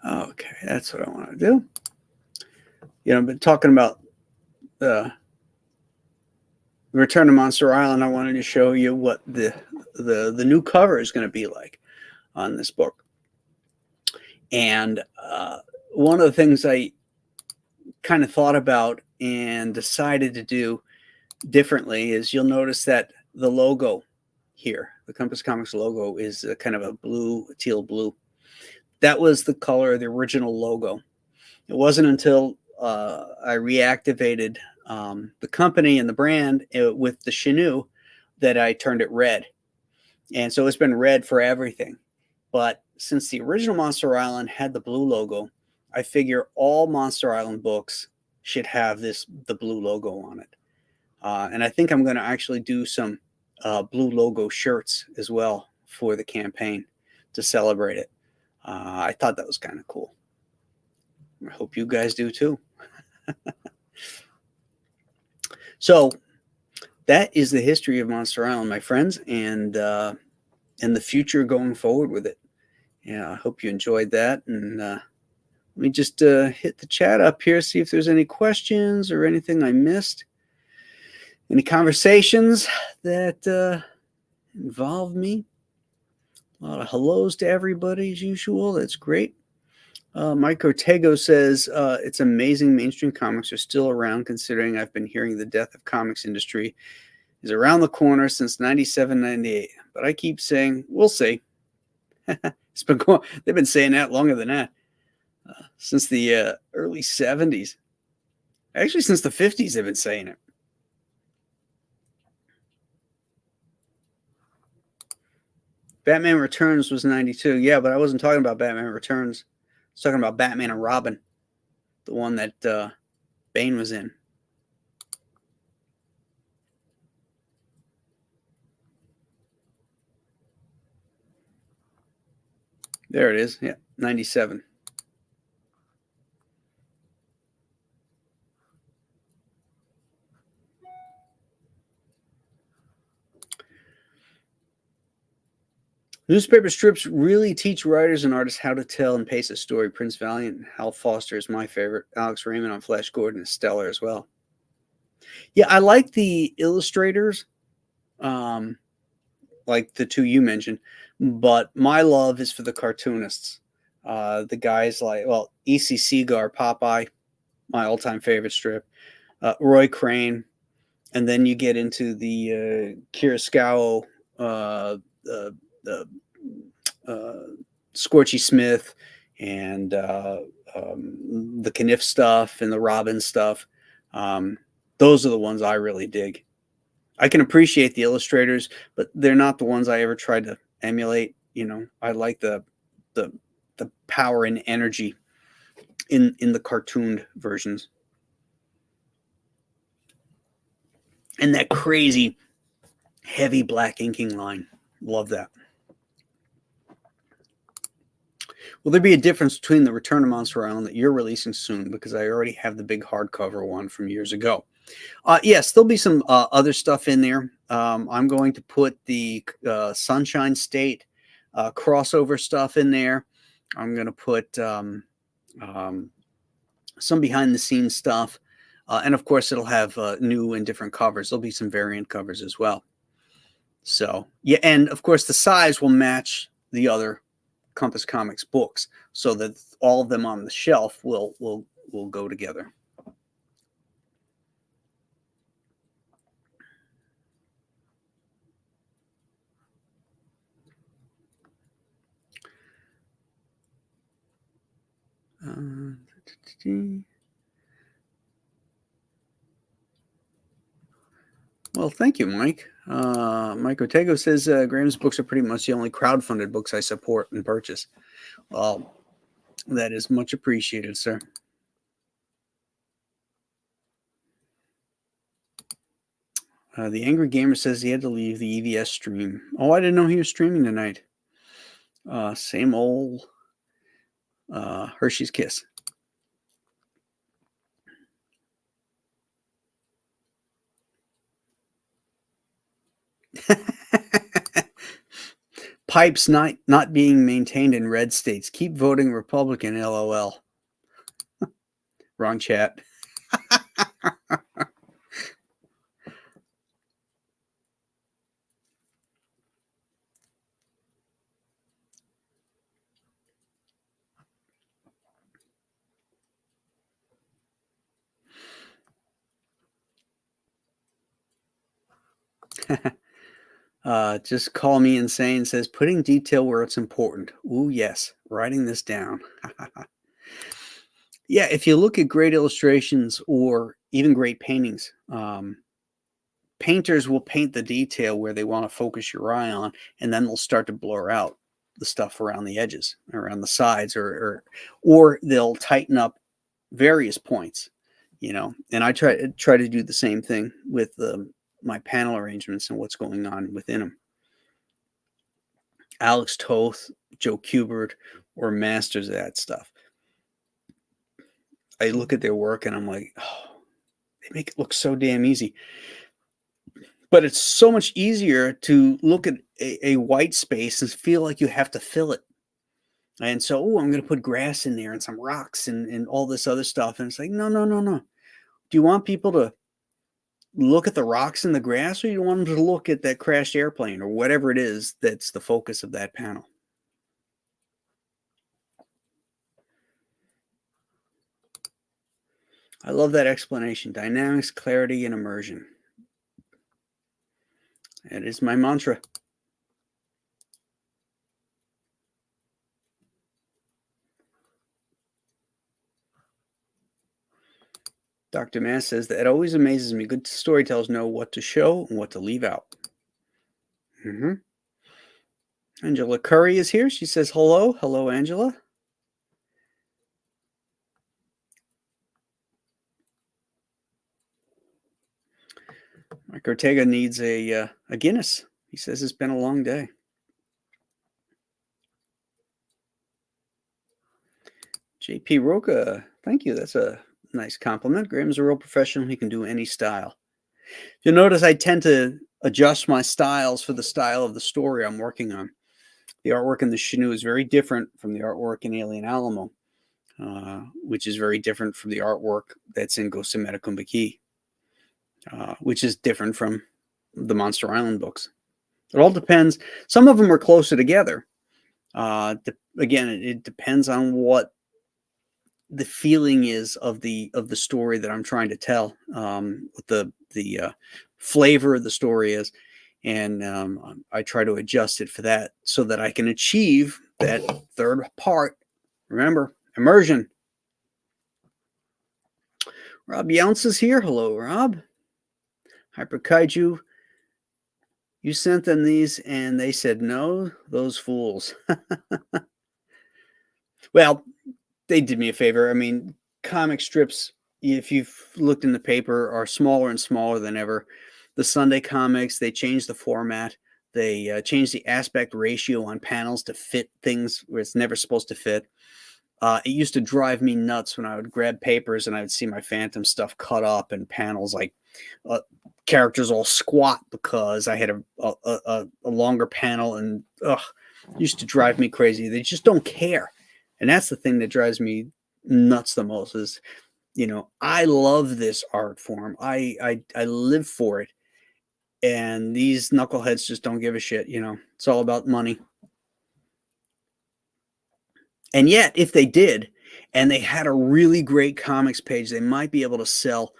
Okay, that's what I want to do. I've been talking about the Return to Monster Island. I wanted to show you what the new cover is going to be like on this book. And one of the things I kind of thought about and decided to do differently is, you'll notice that the logo here, the Compass Comics logo, is kind of a teal blue. That was the color of the original logo. It wasn't until I reactivated the company and the brand with the Chinook that I turned it red. And so it's been red for everything. But since the original Monster Island had the blue logo, I figure all Monster Island books should have the blue logo on it. And I think I'm going to actually do some blue logo shirts as well for the campaign to celebrate it. I thought that was kind of cool. I hope you guys do too. So that is the history of Monster Island, my friends, and the future going forward with it. Yeah, I hope you enjoyed that, and Let me just hit the chat up here, see if there's any questions or anything I missed. Any conversations that involve me. A lot of hellos to everybody as usual. That's great. Mike Ortego says, it's amazing mainstream comics are still around, considering I've been hearing the death of comics industry is around the corner since 97, 98. But I keep saying, we'll see. It's been going, they've been saying that longer than that. Since the early 70s. Actually, since the 50s, they've been saying it. Batman Returns was 92. Yeah, but I wasn't talking about Batman Returns. I was talking about Batman and Robin, the one that Bane was in. There it is. Yeah, 97. Newspaper strips really teach writers and artists how to tell and pace a story. Prince Valiant, Hal Foster is my favorite. Alex Raymond on Flash Gordon is stellar as well. Yeah, I like the illustrators, like the two you mentioned, but my love is for the cartoonists. The guys like, well, E.C. Segar, Popeye, my all-time favorite strip, Roy Crane, and then you get into the Kurosawa, the Scorchy Smith, and the Kniff stuff and the Robin stuff. Those are the ones I really dig. I can appreciate the illustrators, but they're not the ones I ever tried to emulate. You know, I like the power and energy in the cartooned versions. And that crazy heavy black inking line. Love that. Will there be a difference between the Return of Monster Island that you're releasing soon? Because I already have the big hardcover one from years ago. Yes, there'll be some other stuff in there. I'm going to put the Sunshine State crossover stuff in there. I'm going to put some behind-the-scenes stuff. And, of course, it'll have new and different covers. There'll be some variant covers as well. So, yeah, and, of course, the size will match the other Compass Comics books so that all of them on the shelf will go together. Well, thank you, Mike. Mike Ortego says Graham's books are pretty much the only crowdfunded books I support and purchase. Well, that is much appreciated, sir. The Angry Gamer says he had to leave the EVS stream. Oh, I didn't know he was streaming tonight. Same old Hershey's Kiss. Pipes not being maintained in red states. Keep voting Republican, LOL. Wrong chat. Just call me insane says putting detail where it's important. Ooh, yes. Writing this down. Yeah, if you look at great illustrations or even great paintings, painters will paint the detail where they want to focus your eye on, and then they'll start to blur out the stuff around the edges, around the sides, or they'll tighten up various points, you know. And I try to do the same thing with my panel arrangements and what's going on within them. Alex Toth, Joe Kubert, or masters of that stuff. I look at their work and I'm like, oh, they make it look so damn easy. But it's so much easier to look at a white space and feel like you have to fill it. And so, oh, I'm going to put grass in there and some rocks and all this other stuff. And it's like, no, no, no, no. Do you want people to look at the rocks and the grass, or you want them to look at that crashed airplane or whatever it is that's the focus of that panel? I love that explanation. Dynamics, clarity, and immersion. That is my mantra. Dr. Mass says that it always amazes me. Good storytellers know what to show and what to leave out. Angela Curry is here. She says hello. Hello, Angela. Mike Ortega needs a Guinness. He says it's been a long day. JP Roca, thank you. That's a nice compliment. Graham's a real professional. He can do any style. You'll notice I tend to adjust my styles for the style of the story I'm working on. The artwork in the Chenoo is very different from the artwork in Alien Alamo, which is very different from the artwork that's in Ghost of Metacumba Key, which is different from the Monster Island books. It all depends. Some of them are closer together. Again, it depends on what the feeling is of the story that I'm trying to tell, what the flavor of the story is, and I try to adjust it for that so that I can achieve that third part. Remember, immersion. Rob Younce is here. Hello, Rob. Hyper Kaiju. You sent them these, and they said no. Those fools. Well, they did me a favor. I mean, comic strips, if you've looked in the paper, are smaller and smaller than ever. The Sunday comics, they changed the format. They changed the aspect ratio on panels to fit things where it's never supposed to fit. It used to drive me nuts when I would grab papers and I would see my Phantom stuff cut up and panels like characters all squat because I had a longer panel, and it used to drive me crazy. They just don't care. And that's the thing that drives me nuts the most is, I love this art form. I live for it. And these knuckleheads just don't give a shit. It's all about money. And yet, if they did, and they had a really great comics page, they might be able to sell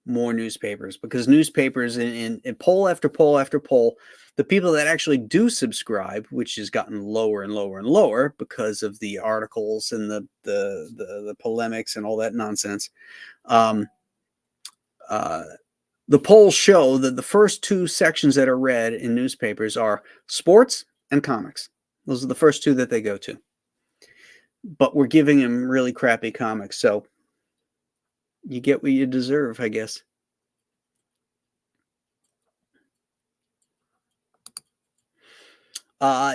more newspapers, because newspapers in poll after poll after poll, the people that actually do subscribe, which has gotten lower and lower and lower because of the articles and the polemics and all that nonsense, the polls show that the first two sections that are read in newspapers are sports and comics. Those are the first two that they go to. But we're giving them really crappy comics, so you get what you deserve, I guess.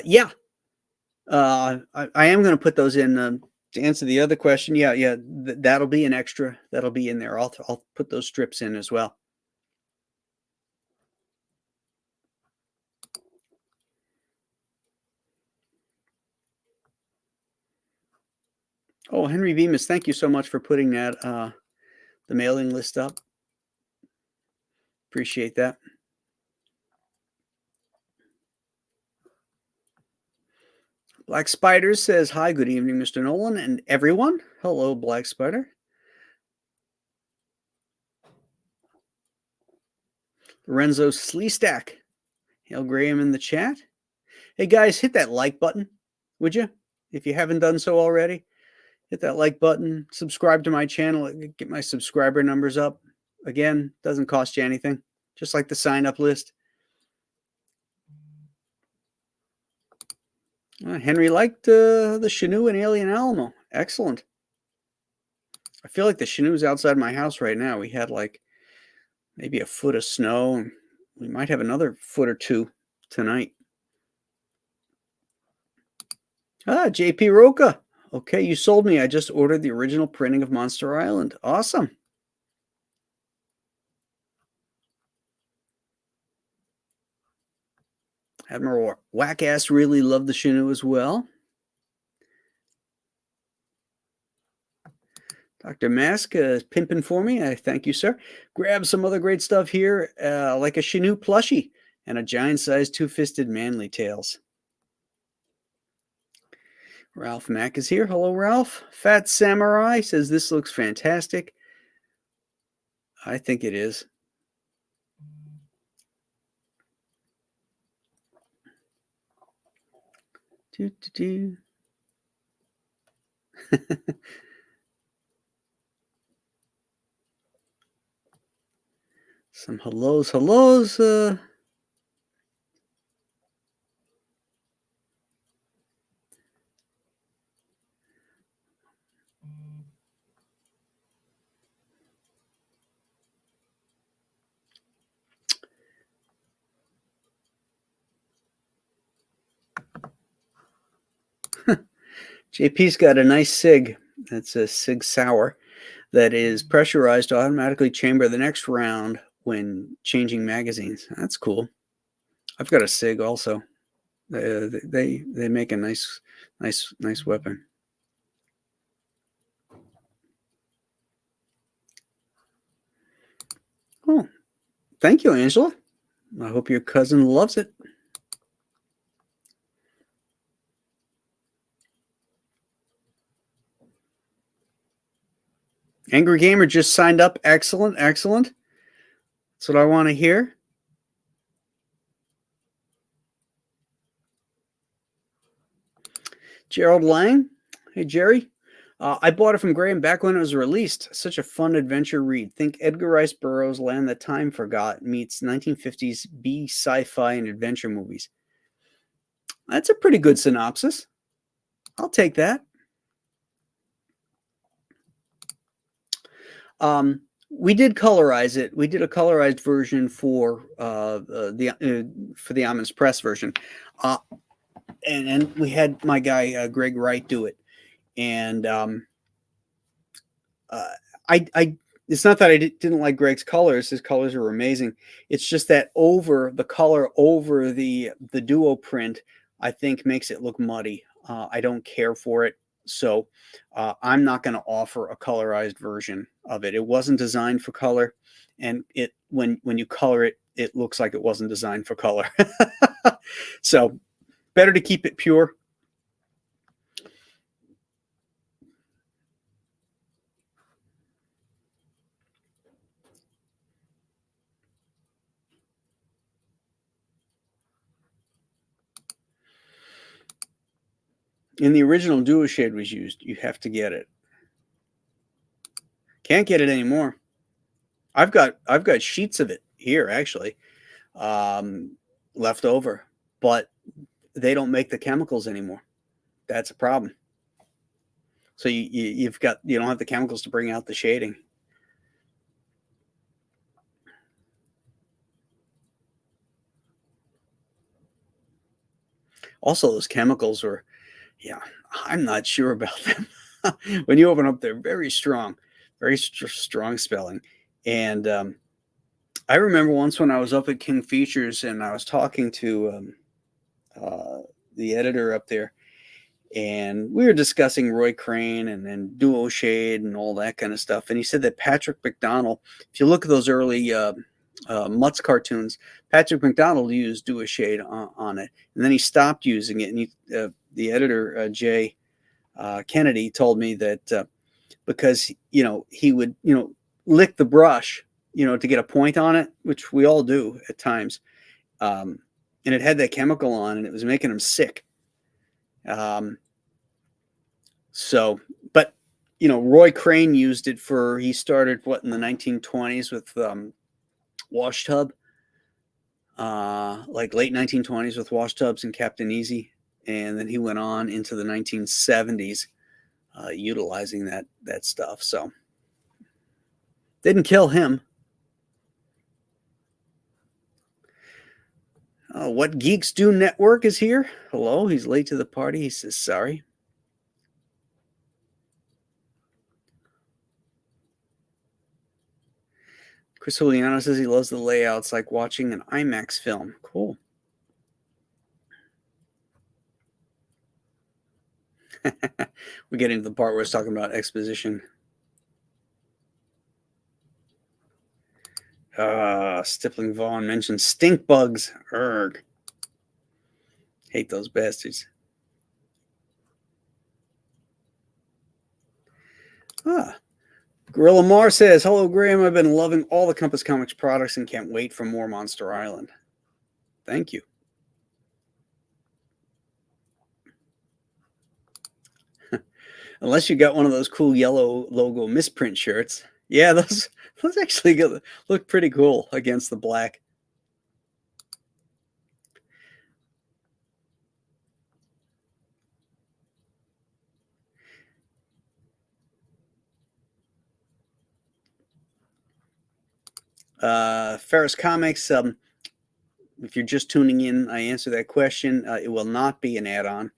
Yeah. I am going to put those in to answer the other question. Yeah. That'll be an extra. That'll be in there. I'll put those strips in as well. Oh, Henry Bemis, thank you so much for putting that the mailing list up. Appreciate that. Black Spider says, hi, good evening, Mr. Nolan and everyone. Hello, Black Spider. Lorenzo Sleestack. Hail Graham in the chat. Hey, guys, hit that like button, would you? If you haven't done so already, hit that like button. Subscribe to my channel. Get my subscriber numbers up. Again, doesn't cost you anything. Just like the sign-up list. Henry liked the Chenoo and Alien Alamo. Excellent. I feel like the Chenoo's outside my house right now. We had like maybe a foot of snow, and we might have another foot or two tonight. JP Roca. Okay, you sold me. I just ordered the original printing of Monster Island. Awesome. Admiral Wackass really loved the Chenoo as well. Dr. Mask is pimping for me. I thank you, sir. Grab some other great stuff here, like a Chinook plushie and a giant-sized two-fisted manly tails. Ralph Mack is here. Hello, Ralph. Fat Samurai says this looks fantastic. I think it is. Some hellos. JP's got a nice SIG. That's a SIG Sauer that is pressurized to automatically chamber the next round when changing magazines. That's cool. I've got a SIG also. They make a nice weapon. Oh, thank you, Angela. I hope your cousin loves it. Angry Gamer just signed up. Excellent. That's what I want to hear. Gerald Lang. Hey, Jerry. I bought it from Graham back when it was released. Such a fun adventure read. Think Edgar Rice Burroughs' Land That Time Forgot meets 1950s B sci-fi and adventure movies. That's a pretty good synopsis. I'll take that. We did colorize it. We did a colorized version for the Omens Press version, and we had my guy Greg Wright do it. And I it's not that I didn't like Greg's colors. His colors are amazing. It's just that the color over the duo print, I think makes it look muddy. I don't care for it. So I'm not going to offer a colorized version of it. It wasn't designed for color, and when you color it, it looks like it wasn't designed for color. So better to keep it pure. And the original duo shade was used. You have to get it. Can't get it anymore. I've got sheets of it here actually, left over, but they don't make the chemicals anymore. That's a problem. So you don't have the chemicals to bring out the shading. Also, those chemicals were, I'm not sure about them. When you open up, they're very strong spelling. And I remember once when I was up at King Features and I was talking to the editor up there, and we were discussing Roy Crane and Duo Shade and all that kind of stuff. And he said that Patrick McDonnell, if you look at those early Mutz cartoons, Patrick McDonnell used Duo Shade on it, and then he stopped using it. And the editor Jay Kennedy told me that because he would lick the brush to get a point on it, which we all do at times, and it had that chemical on, and it was making him sick. But Roy Crane used it he started in the 1920s with wash tub, like late 1920s with wash tubs and Captain Easy, and then he went on into the 1970s utilizing that stuff. So didn't kill him. What Geeks Do Network is here. Hello, he's late to the party. He says sorry. Chris Juliano says he loves the layouts like watching an IMAX film. Cool. We get into the part where it's talking about exposition. Stippling Vaughn mentioned stink bugs. Erg. Hate those bastards. Gorilla Mar says, hello, Graham. I've been loving all the Compass Comics products and can't wait for more Monster Island. Thank you. Unless you got one of those cool yellow logo misprint shirts. Yeah, those actually look pretty cool against the black. Ferris Comics, if you're just tuning in, I answer that question. It will not be an add-on,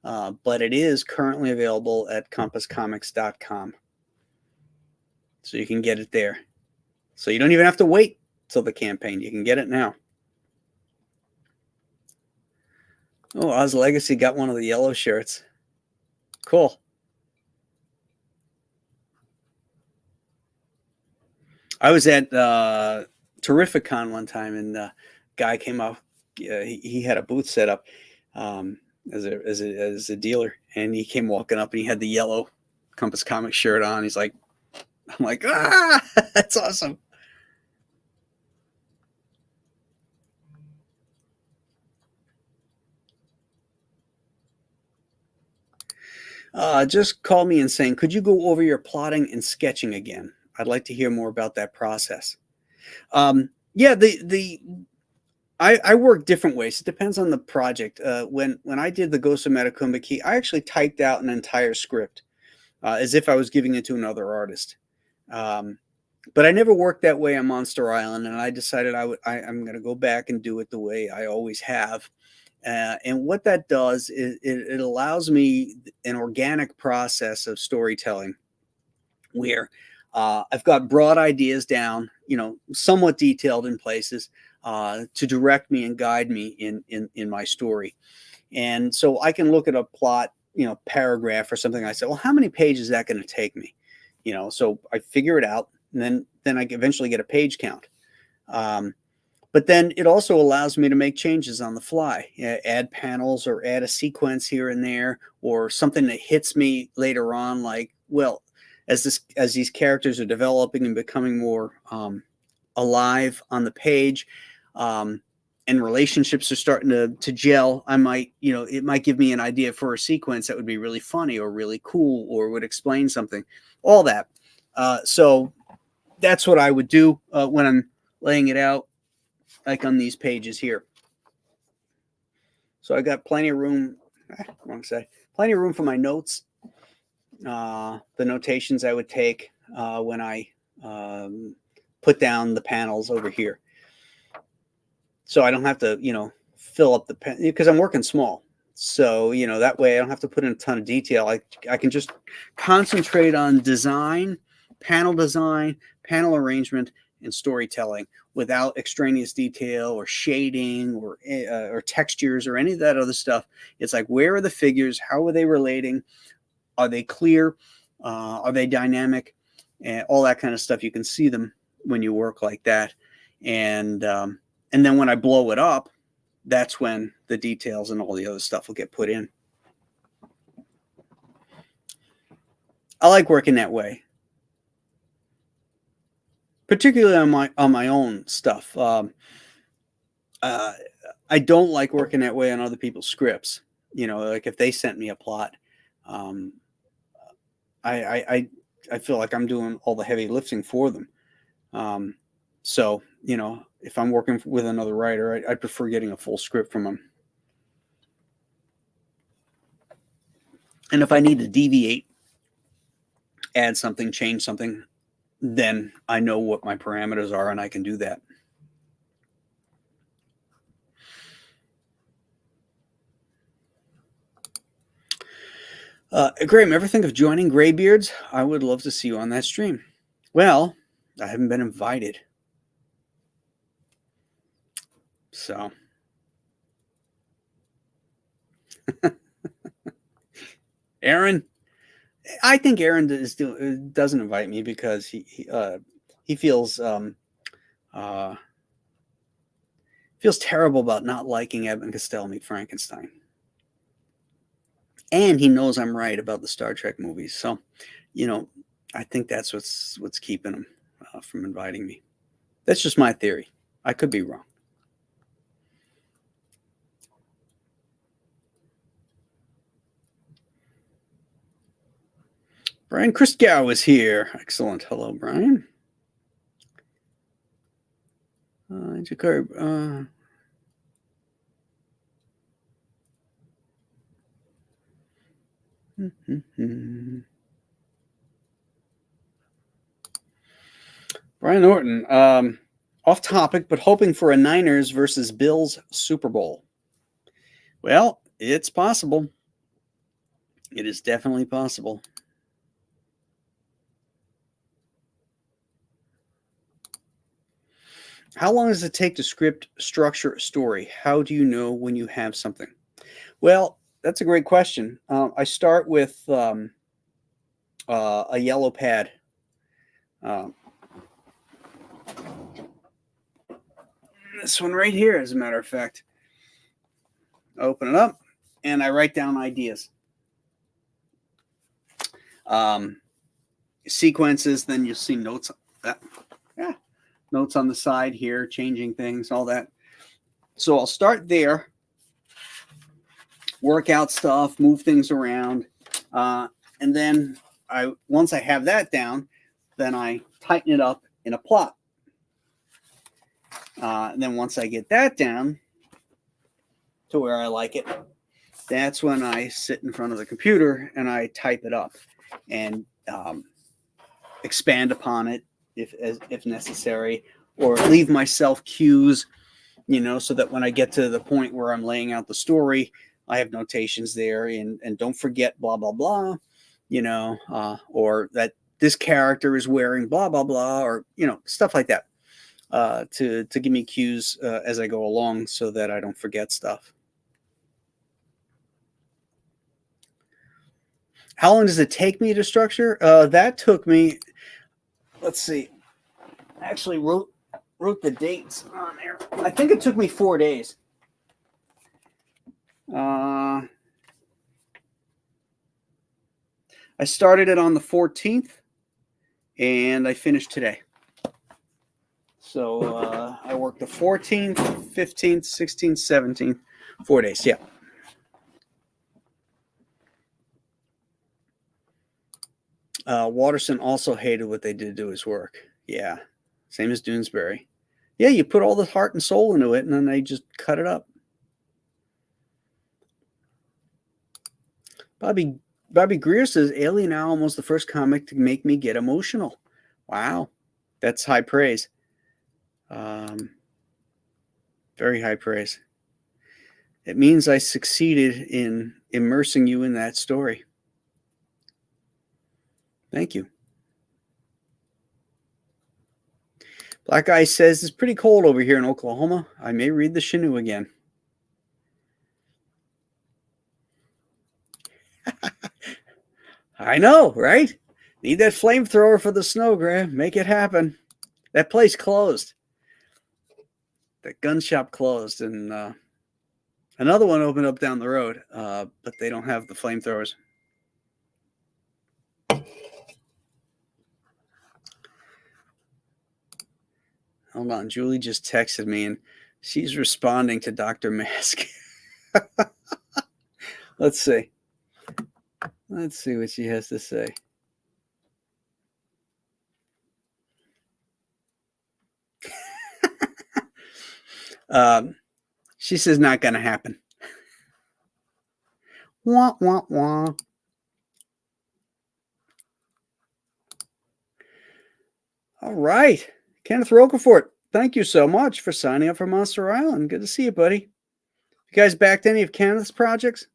but it is currently available at compasscomics.com. So you can get it there. So you don't even have to wait till the campaign. You can get it now. Oh, Oz Legacy got one of the yellow shirts. Cool. I was at Terrificon one time, and a guy came up. He had a booth set up as a dealer, and he came walking up, and he had the yellow Compass Comics shirt on. He's like, I'm like, that's awesome. Just called me and saying, could you go over your plotting and sketching again? I'd like to hear more about that process. Yeah, I work different ways. It depends on the project. When I did the Ghost of Metakumbiki, I actually typed out an entire script as if I was giving it to another artist. But I never worked that way on Monster Island, and I decided I'm going to go back and do it the way I always have. And what that does is it allows me an organic process of storytelling where I've got broad ideas down, somewhat detailed in places to direct me and guide me in my story. And so I can look at a plot, paragraph or something. I say, well, how many pages is that going to take me? So I figure it out, and then I eventually get a page count. But then it also allows me to make changes on the fly, add panels or add a sequence here and there, or something that hits me later on, like, well, as these characters are developing and becoming more alive on the page, and relationships are starting to gel, I might, it might give me an idea for a sequence that would be really funny or really cool or would explain something, all that. So that's what I would do when I'm laying it out, like on these pages here. So I got plenty of room, plenty of room for my notes, the notations I would take when I put down the panels over here. So I don't have to, fill up the pen, because I'm working small. So, that way I don't have to put in a ton of detail. I can just concentrate on design, panel arrangement, and storytelling without extraneous detail or shading or textures or any of that other stuff. It's like, where are the figures? How are they relating? Are they clear? Are they dynamic? And all that kind of stuff. You can see them when you work like that. And then when I blow it up, that's when the details and all the other stuff will get put in. I like working that way, particularly on my own stuff. I don't like working that way on other people's scripts. Like if they sent me a plot, I feel like I'm doing all the heavy lifting for them. So, if I'm working with another writer, I prefer getting a full script from them. And if I need to deviate, add something, change something, then I know what my parameters are and I can do that. Graham, ever think of joining Graybeards? I would love to see you on that stream. Well, I haven't been invited. So. Aaron, I think Aaron doesn't invite me because he feels Feels terrible about not liking Abbott and Costello Meet Frankenstein. And he knows I'm right about the Star Trek movies. So, I think that's what's keeping him from inviting me. That's just my theory. I could be wrong. Brian Christgau is here. Excellent. Hello, Brian. Jacob, Brian Norton, off topic, but hoping for a Niners versus Bills Super Bowl. Well, it's possible. It is definitely possible. How long does it take to script structure a story? How do you know when you have something? Well, that's a great question. I start with a yellow pad. This one right here, as a matter of fact. I open it up and I write down ideas. Sequences, then you'll see notes. Notes on the side here, changing things, all that. So I'll start there, work out stuff, move things around, and then once I have that down, then I tighten it up in a plot. And then once I get that down to where I like it, that's when I sit in front of the computer and I type it up and expand upon it if necessary, or leave myself cues, so that when I get to the point where I'm laying out the story, I have notations there and don't forget blah, blah, blah, or that this character is wearing blah, blah, blah, or, stuff like that, to give me cues as I go along so that I don't forget stuff. How long does it take me to structure? That took me, let's see, I actually wrote the dates on there. I think it took me 4 days. I started it on the 14th and I finished today. So I worked the 14th, 15th, 16th, 17th, 4 days. Yeah. Watterson also hated what they did to his work. Yeah. Same as Doonesbury. Yeah, you put all the heart and soul into it, and then they just cut it up. Bobby Greer says, Alien Owl was the first comic to make me get emotional. Wow. That's high praise. Very high praise. It means I succeeded in immersing you in that story. Thank you. Black Eye says, it's pretty cold over here in Oklahoma. I may read the Chenoo again. I know, right? Need that flamethrower for the snow, Graham. Make it happen. That place closed. That gun shop closed. And another one opened up down the road, but they don't have the flamethrowers. Hold on. Julie just texted me, and she's responding to Dr. Mask. Let's see. Let's see what she has to say. She says, not going to happen. Wah, wah, wah. All right. Kenneth Rocafort, thank you so much for signing up for Monster Island. Good to see you, buddy. You guys backed any of Kenneth's projects?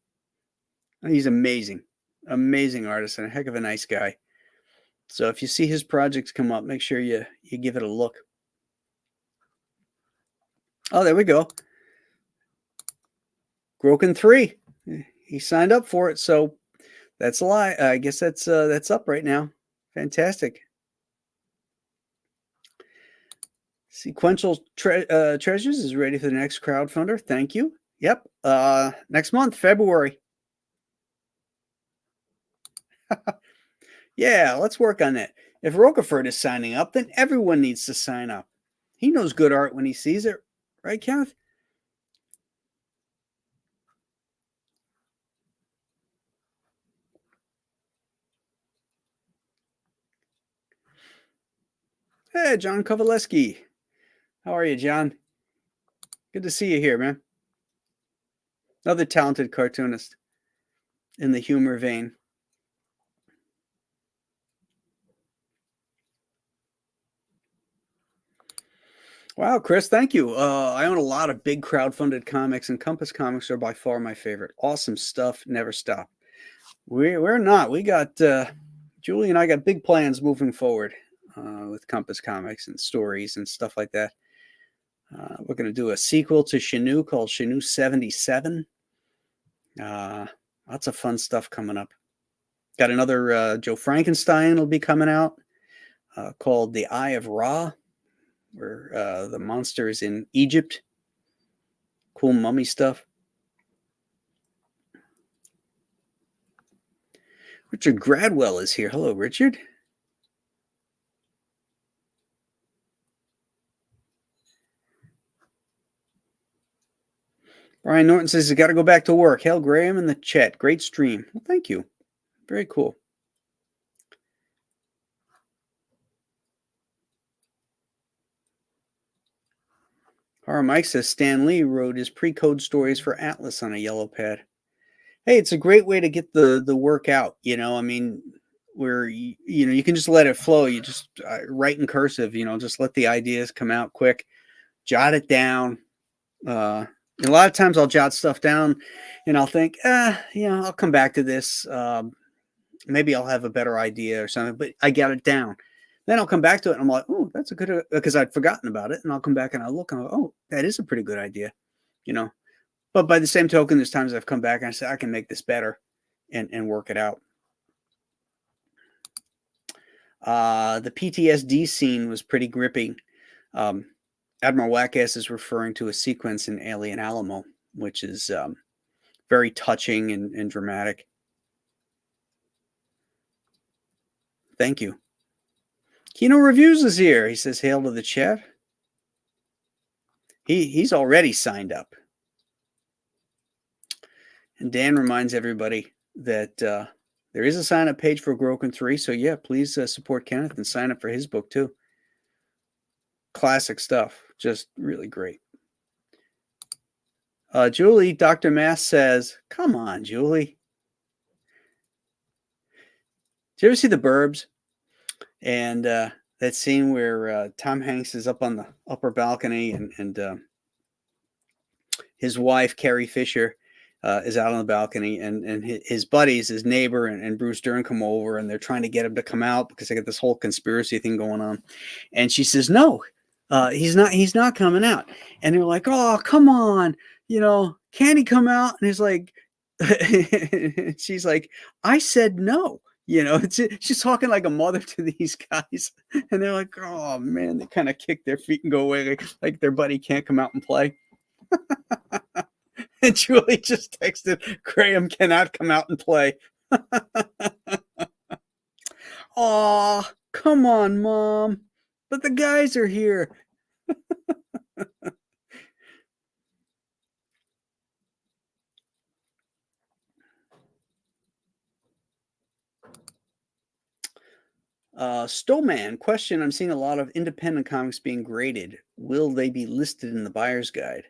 He's amazing. Amazing artist and a heck of a nice guy. So if you see his projects come up, make sure you give it a look. Oh, there we go. Groken 3. He signed up for it, so that's a lie. I guess that's up right now. Fantastic. Sequential Treasures is ready for the next crowdfunder. Thank you. Yep. Next month, February. Yeah, let's work on that. If Rocafort is signing up, then everyone needs to sign up. He knows good art when he sees it. Right, Kenneth? Hey, John Kovaleski. How are you, John? Good to see you here, man. Another talented cartoonist in the humor vein. Wow, Chris, thank you. I own a lot of big crowdfunded comics, and Compass comics are by far my favorite. Awesome stuff, never stop. We're not. We got Julie and I got big plans moving forward with Compass comics and stories and stuff like that. We're going to do a sequel to Shanu called Shanu 77. Lots of fun stuff coming up. Got another Joe Frankenstein will be coming out called The Eye of Ra, where the monster is in Egypt. Cool mummy stuff. Richard Gradwell is here. Hello, Richard. Brian Norton says he's got to go back to work. Hail Graham in the chat. Great stream. Well, thank you. Very cool. Horror Mike says Stan Lee wrote his pre-code stories for Atlas on a yellow pad. Hey, it's a great way to get the work out. I mean, where you can just let it flow. You just write in cursive. Just let the ideas come out quick. Jot it down. And a lot of times I'll jot stuff down, and I'll think, I'll come back to this. Maybe I'll have a better idea or something. But I got it down. Then I'll come back to it, and I'm like, oh, that's a good, because I'd forgotten about it, and I'll come back and I'll look, and I'll go, oh, that is a pretty good idea, But by the same token, there's times I've come back and I say, I can make this better and work it out. The PTSD scene was pretty gripping. Admiral Wackass is referring to a sequence in Alien Alamo, which is very touching and dramatic. Thank you. Kino Reviews is here. He says, hail to the chat. He's already signed up. And Dan reminds everybody that there is a sign-up page for Groken 3. So, yeah, please support Kenneth and sign up for his book, too. Classic stuff. Just really great. Julie, Dr. Mass says, come on, Julie. Did you ever see The Burbs? And that scene where Tom Hanks is up on the upper balcony and his wife, Carrie Fisher, is out on the balcony, and his buddies, his neighbor and Bruce Dern come over, and they're trying to get him to come out because they got this whole conspiracy thing going on. And she says, no, he's not coming out. And they're like, oh, come on, can he come out? And he's like, she's like, I said no. She's talking like a mother to these guys, and they're like, oh man, they kind of kick their feet and go away like their buddy can't come out and play. And Julie just texted, Graham cannot come out and play. Oh, come on, Mom. But the guys are here. Stowman, question. I'm seeing a lot of independent comics being graded. Will they be listed in the buyer's guide?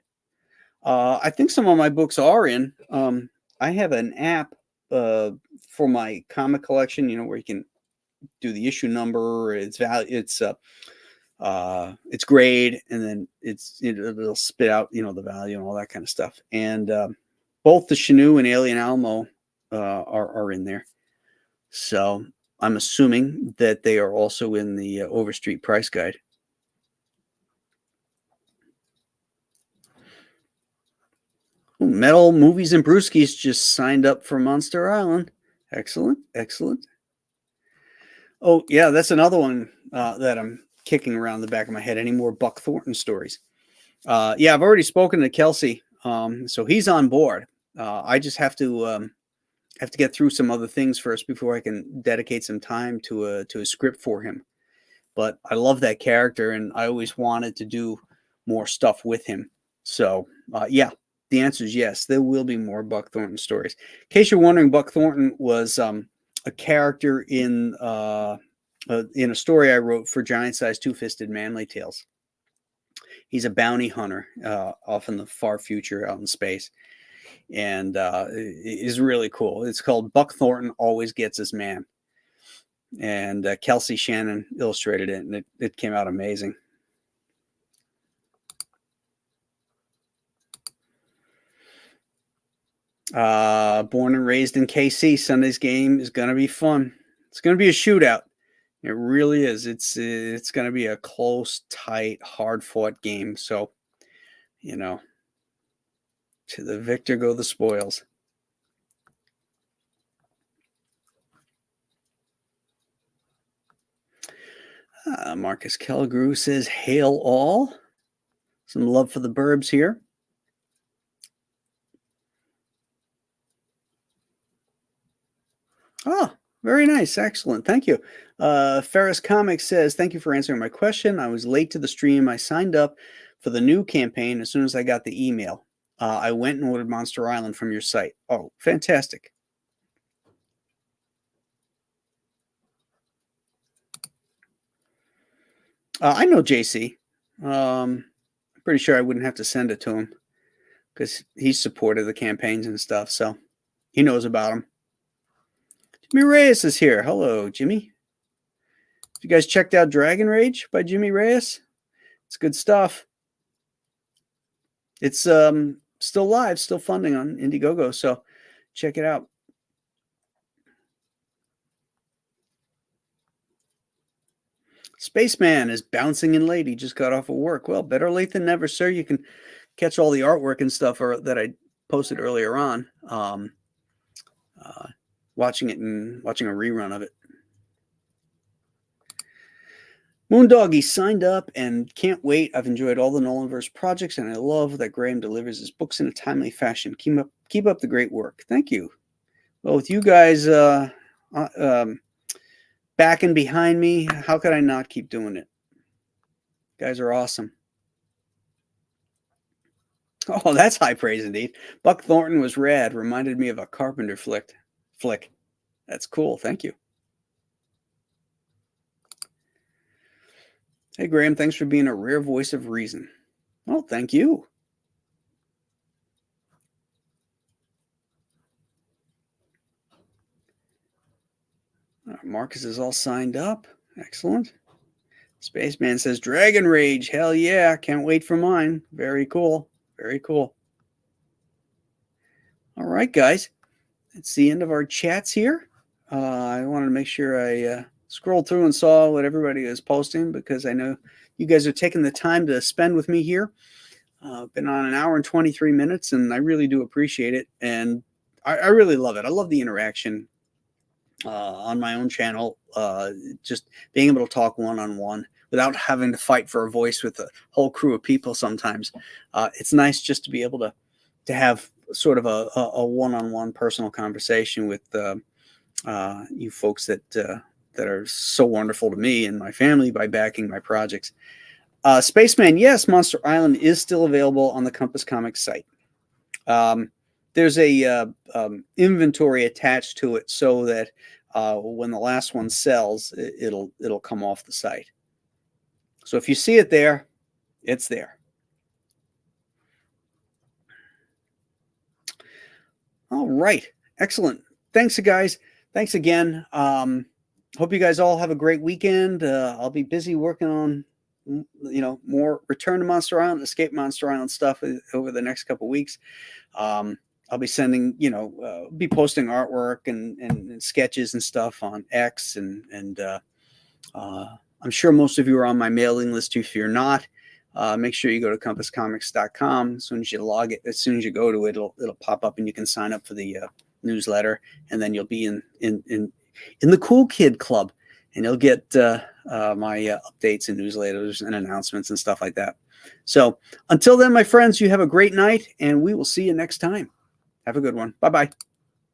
I think some of my books are in. I have an app for my comic collection, where you can do the issue number, its value, its grade, and then it'll spit out, the value and all that kind of stuff. And both the Shanu and Alien Alamo are in there. So I'm assuming that they are also in the Overstreet price guide. Metal Movies and Brewskis just signed up for Monster Island. Excellent, excellent. Oh, yeah, that's another one that I'm kicking around the back of my head. Any more Buck Thornton stories? Yeah, I've already spoken to Kelsey, so he's on board. I just have to get through some other things first before I can dedicate some time to a script for him. But I love that character, and I always wanted to do more stuff with him. So yeah, the answer is yes. There will be more Buck Thornton stories. In case you're wondering, Buck Thornton was a character in a story I wrote for Giant Size Two-Fisted Manly Tales. He's a bounty hunter off in the far future out in space. And it is really cool. It's called Buck Thornton Always Gets His Man. And Kelsey Shannon illustrated it, and it came out amazing. Born and raised in KC, Sunday's game is going to be fun. It's going to be a shootout. It really is. It's going to be a close, tight, hard-fought game. So, to the victor go the spoils. Marcus Kellegrew says, hail all. Some love for the burbs here. Oh, very nice. Excellent. Thank you. Ferris Comics says, thank you for answering my question. I was late to the stream. I signed up for the new campaign as soon as I got the email. I went and ordered Monster Island from your site. Oh, fantastic. I know JC. I'm pretty sure I wouldn't have to send it to him because he's supported the campaigns and stuff, so he knows about them. Jimmy Reyes is here. Hello, Jimmy. You guys checked out Dragon Rage by Jimmy Reyes? It's good stuff. It's still live, still funding on Indiegogo, so check it out. Spaceman is bouncing in late. He just got off of work. Well, better late than never, sir. You can catch all the artwork and stuff that I posted earlier on. Watching a rerun of it. Moondoggy signed up and can't wait. I've enjoyed all the Nolanverse projects, and I love that Graham delivers his books in a timely fashion. Keep up the great work. Thank you. Well, with you guys backing behind me, how could I not keep doing it? You guys are awesome. Oh, that's high praise indeed. Buck Thornton was rad. Reminded me of a Carpenter flick. That's cool. Thank you. Hey, Graham, thanks for being a rare voice of reason. Well, thank you. Marcus is all signed up. Excellent. Spaceman says, Dragon Rage. Hell yeah. Can't wait for mine. Very cool. Very cool. All right, guys. It's the end of our chats here. I wanted to make sure I scrolled through and saw what everybody is posting because I know you guys are taking the time to spend with me here. Been on an hour and 23 minutes, and I really do appreciate it. And I really love it. I love the interaction on my own channel, just being able to talk one-on-one without having to fight for a voice with a whole crew of people sometimes. It's nice just to be able to have sort of a one-on-one personal conversation with you folks that are so wonderful to me and my family by backing my projects. Spaceman, yes, Monster Island is still available on the Compass Comics site. There's a inventory attached to it so that when the last one sells, it'll come off the site. So if you see it there, it's there. All right, excellent. Thanks, guys. Thanks again. Hope you guys all have a great weekend. I'll be busy working on more Return to Monster Island, Escape Monster Island stuff over the next couple weeks. I'll be sending, be posting artwork and sketches and stuff on X, and I'm sure most of you are on my mailing list. If you're not, make sure you go to compasscomics.com. As soon as you go to it, it'll pop up, and you can sign up for the newsletter, and then you'll be in the cool kid club. and you'll get my updates and newsletters and announcements and stuff like that. So until then, my friends, you have a great night, and we will see you next time. Have a good one. Bye-bye.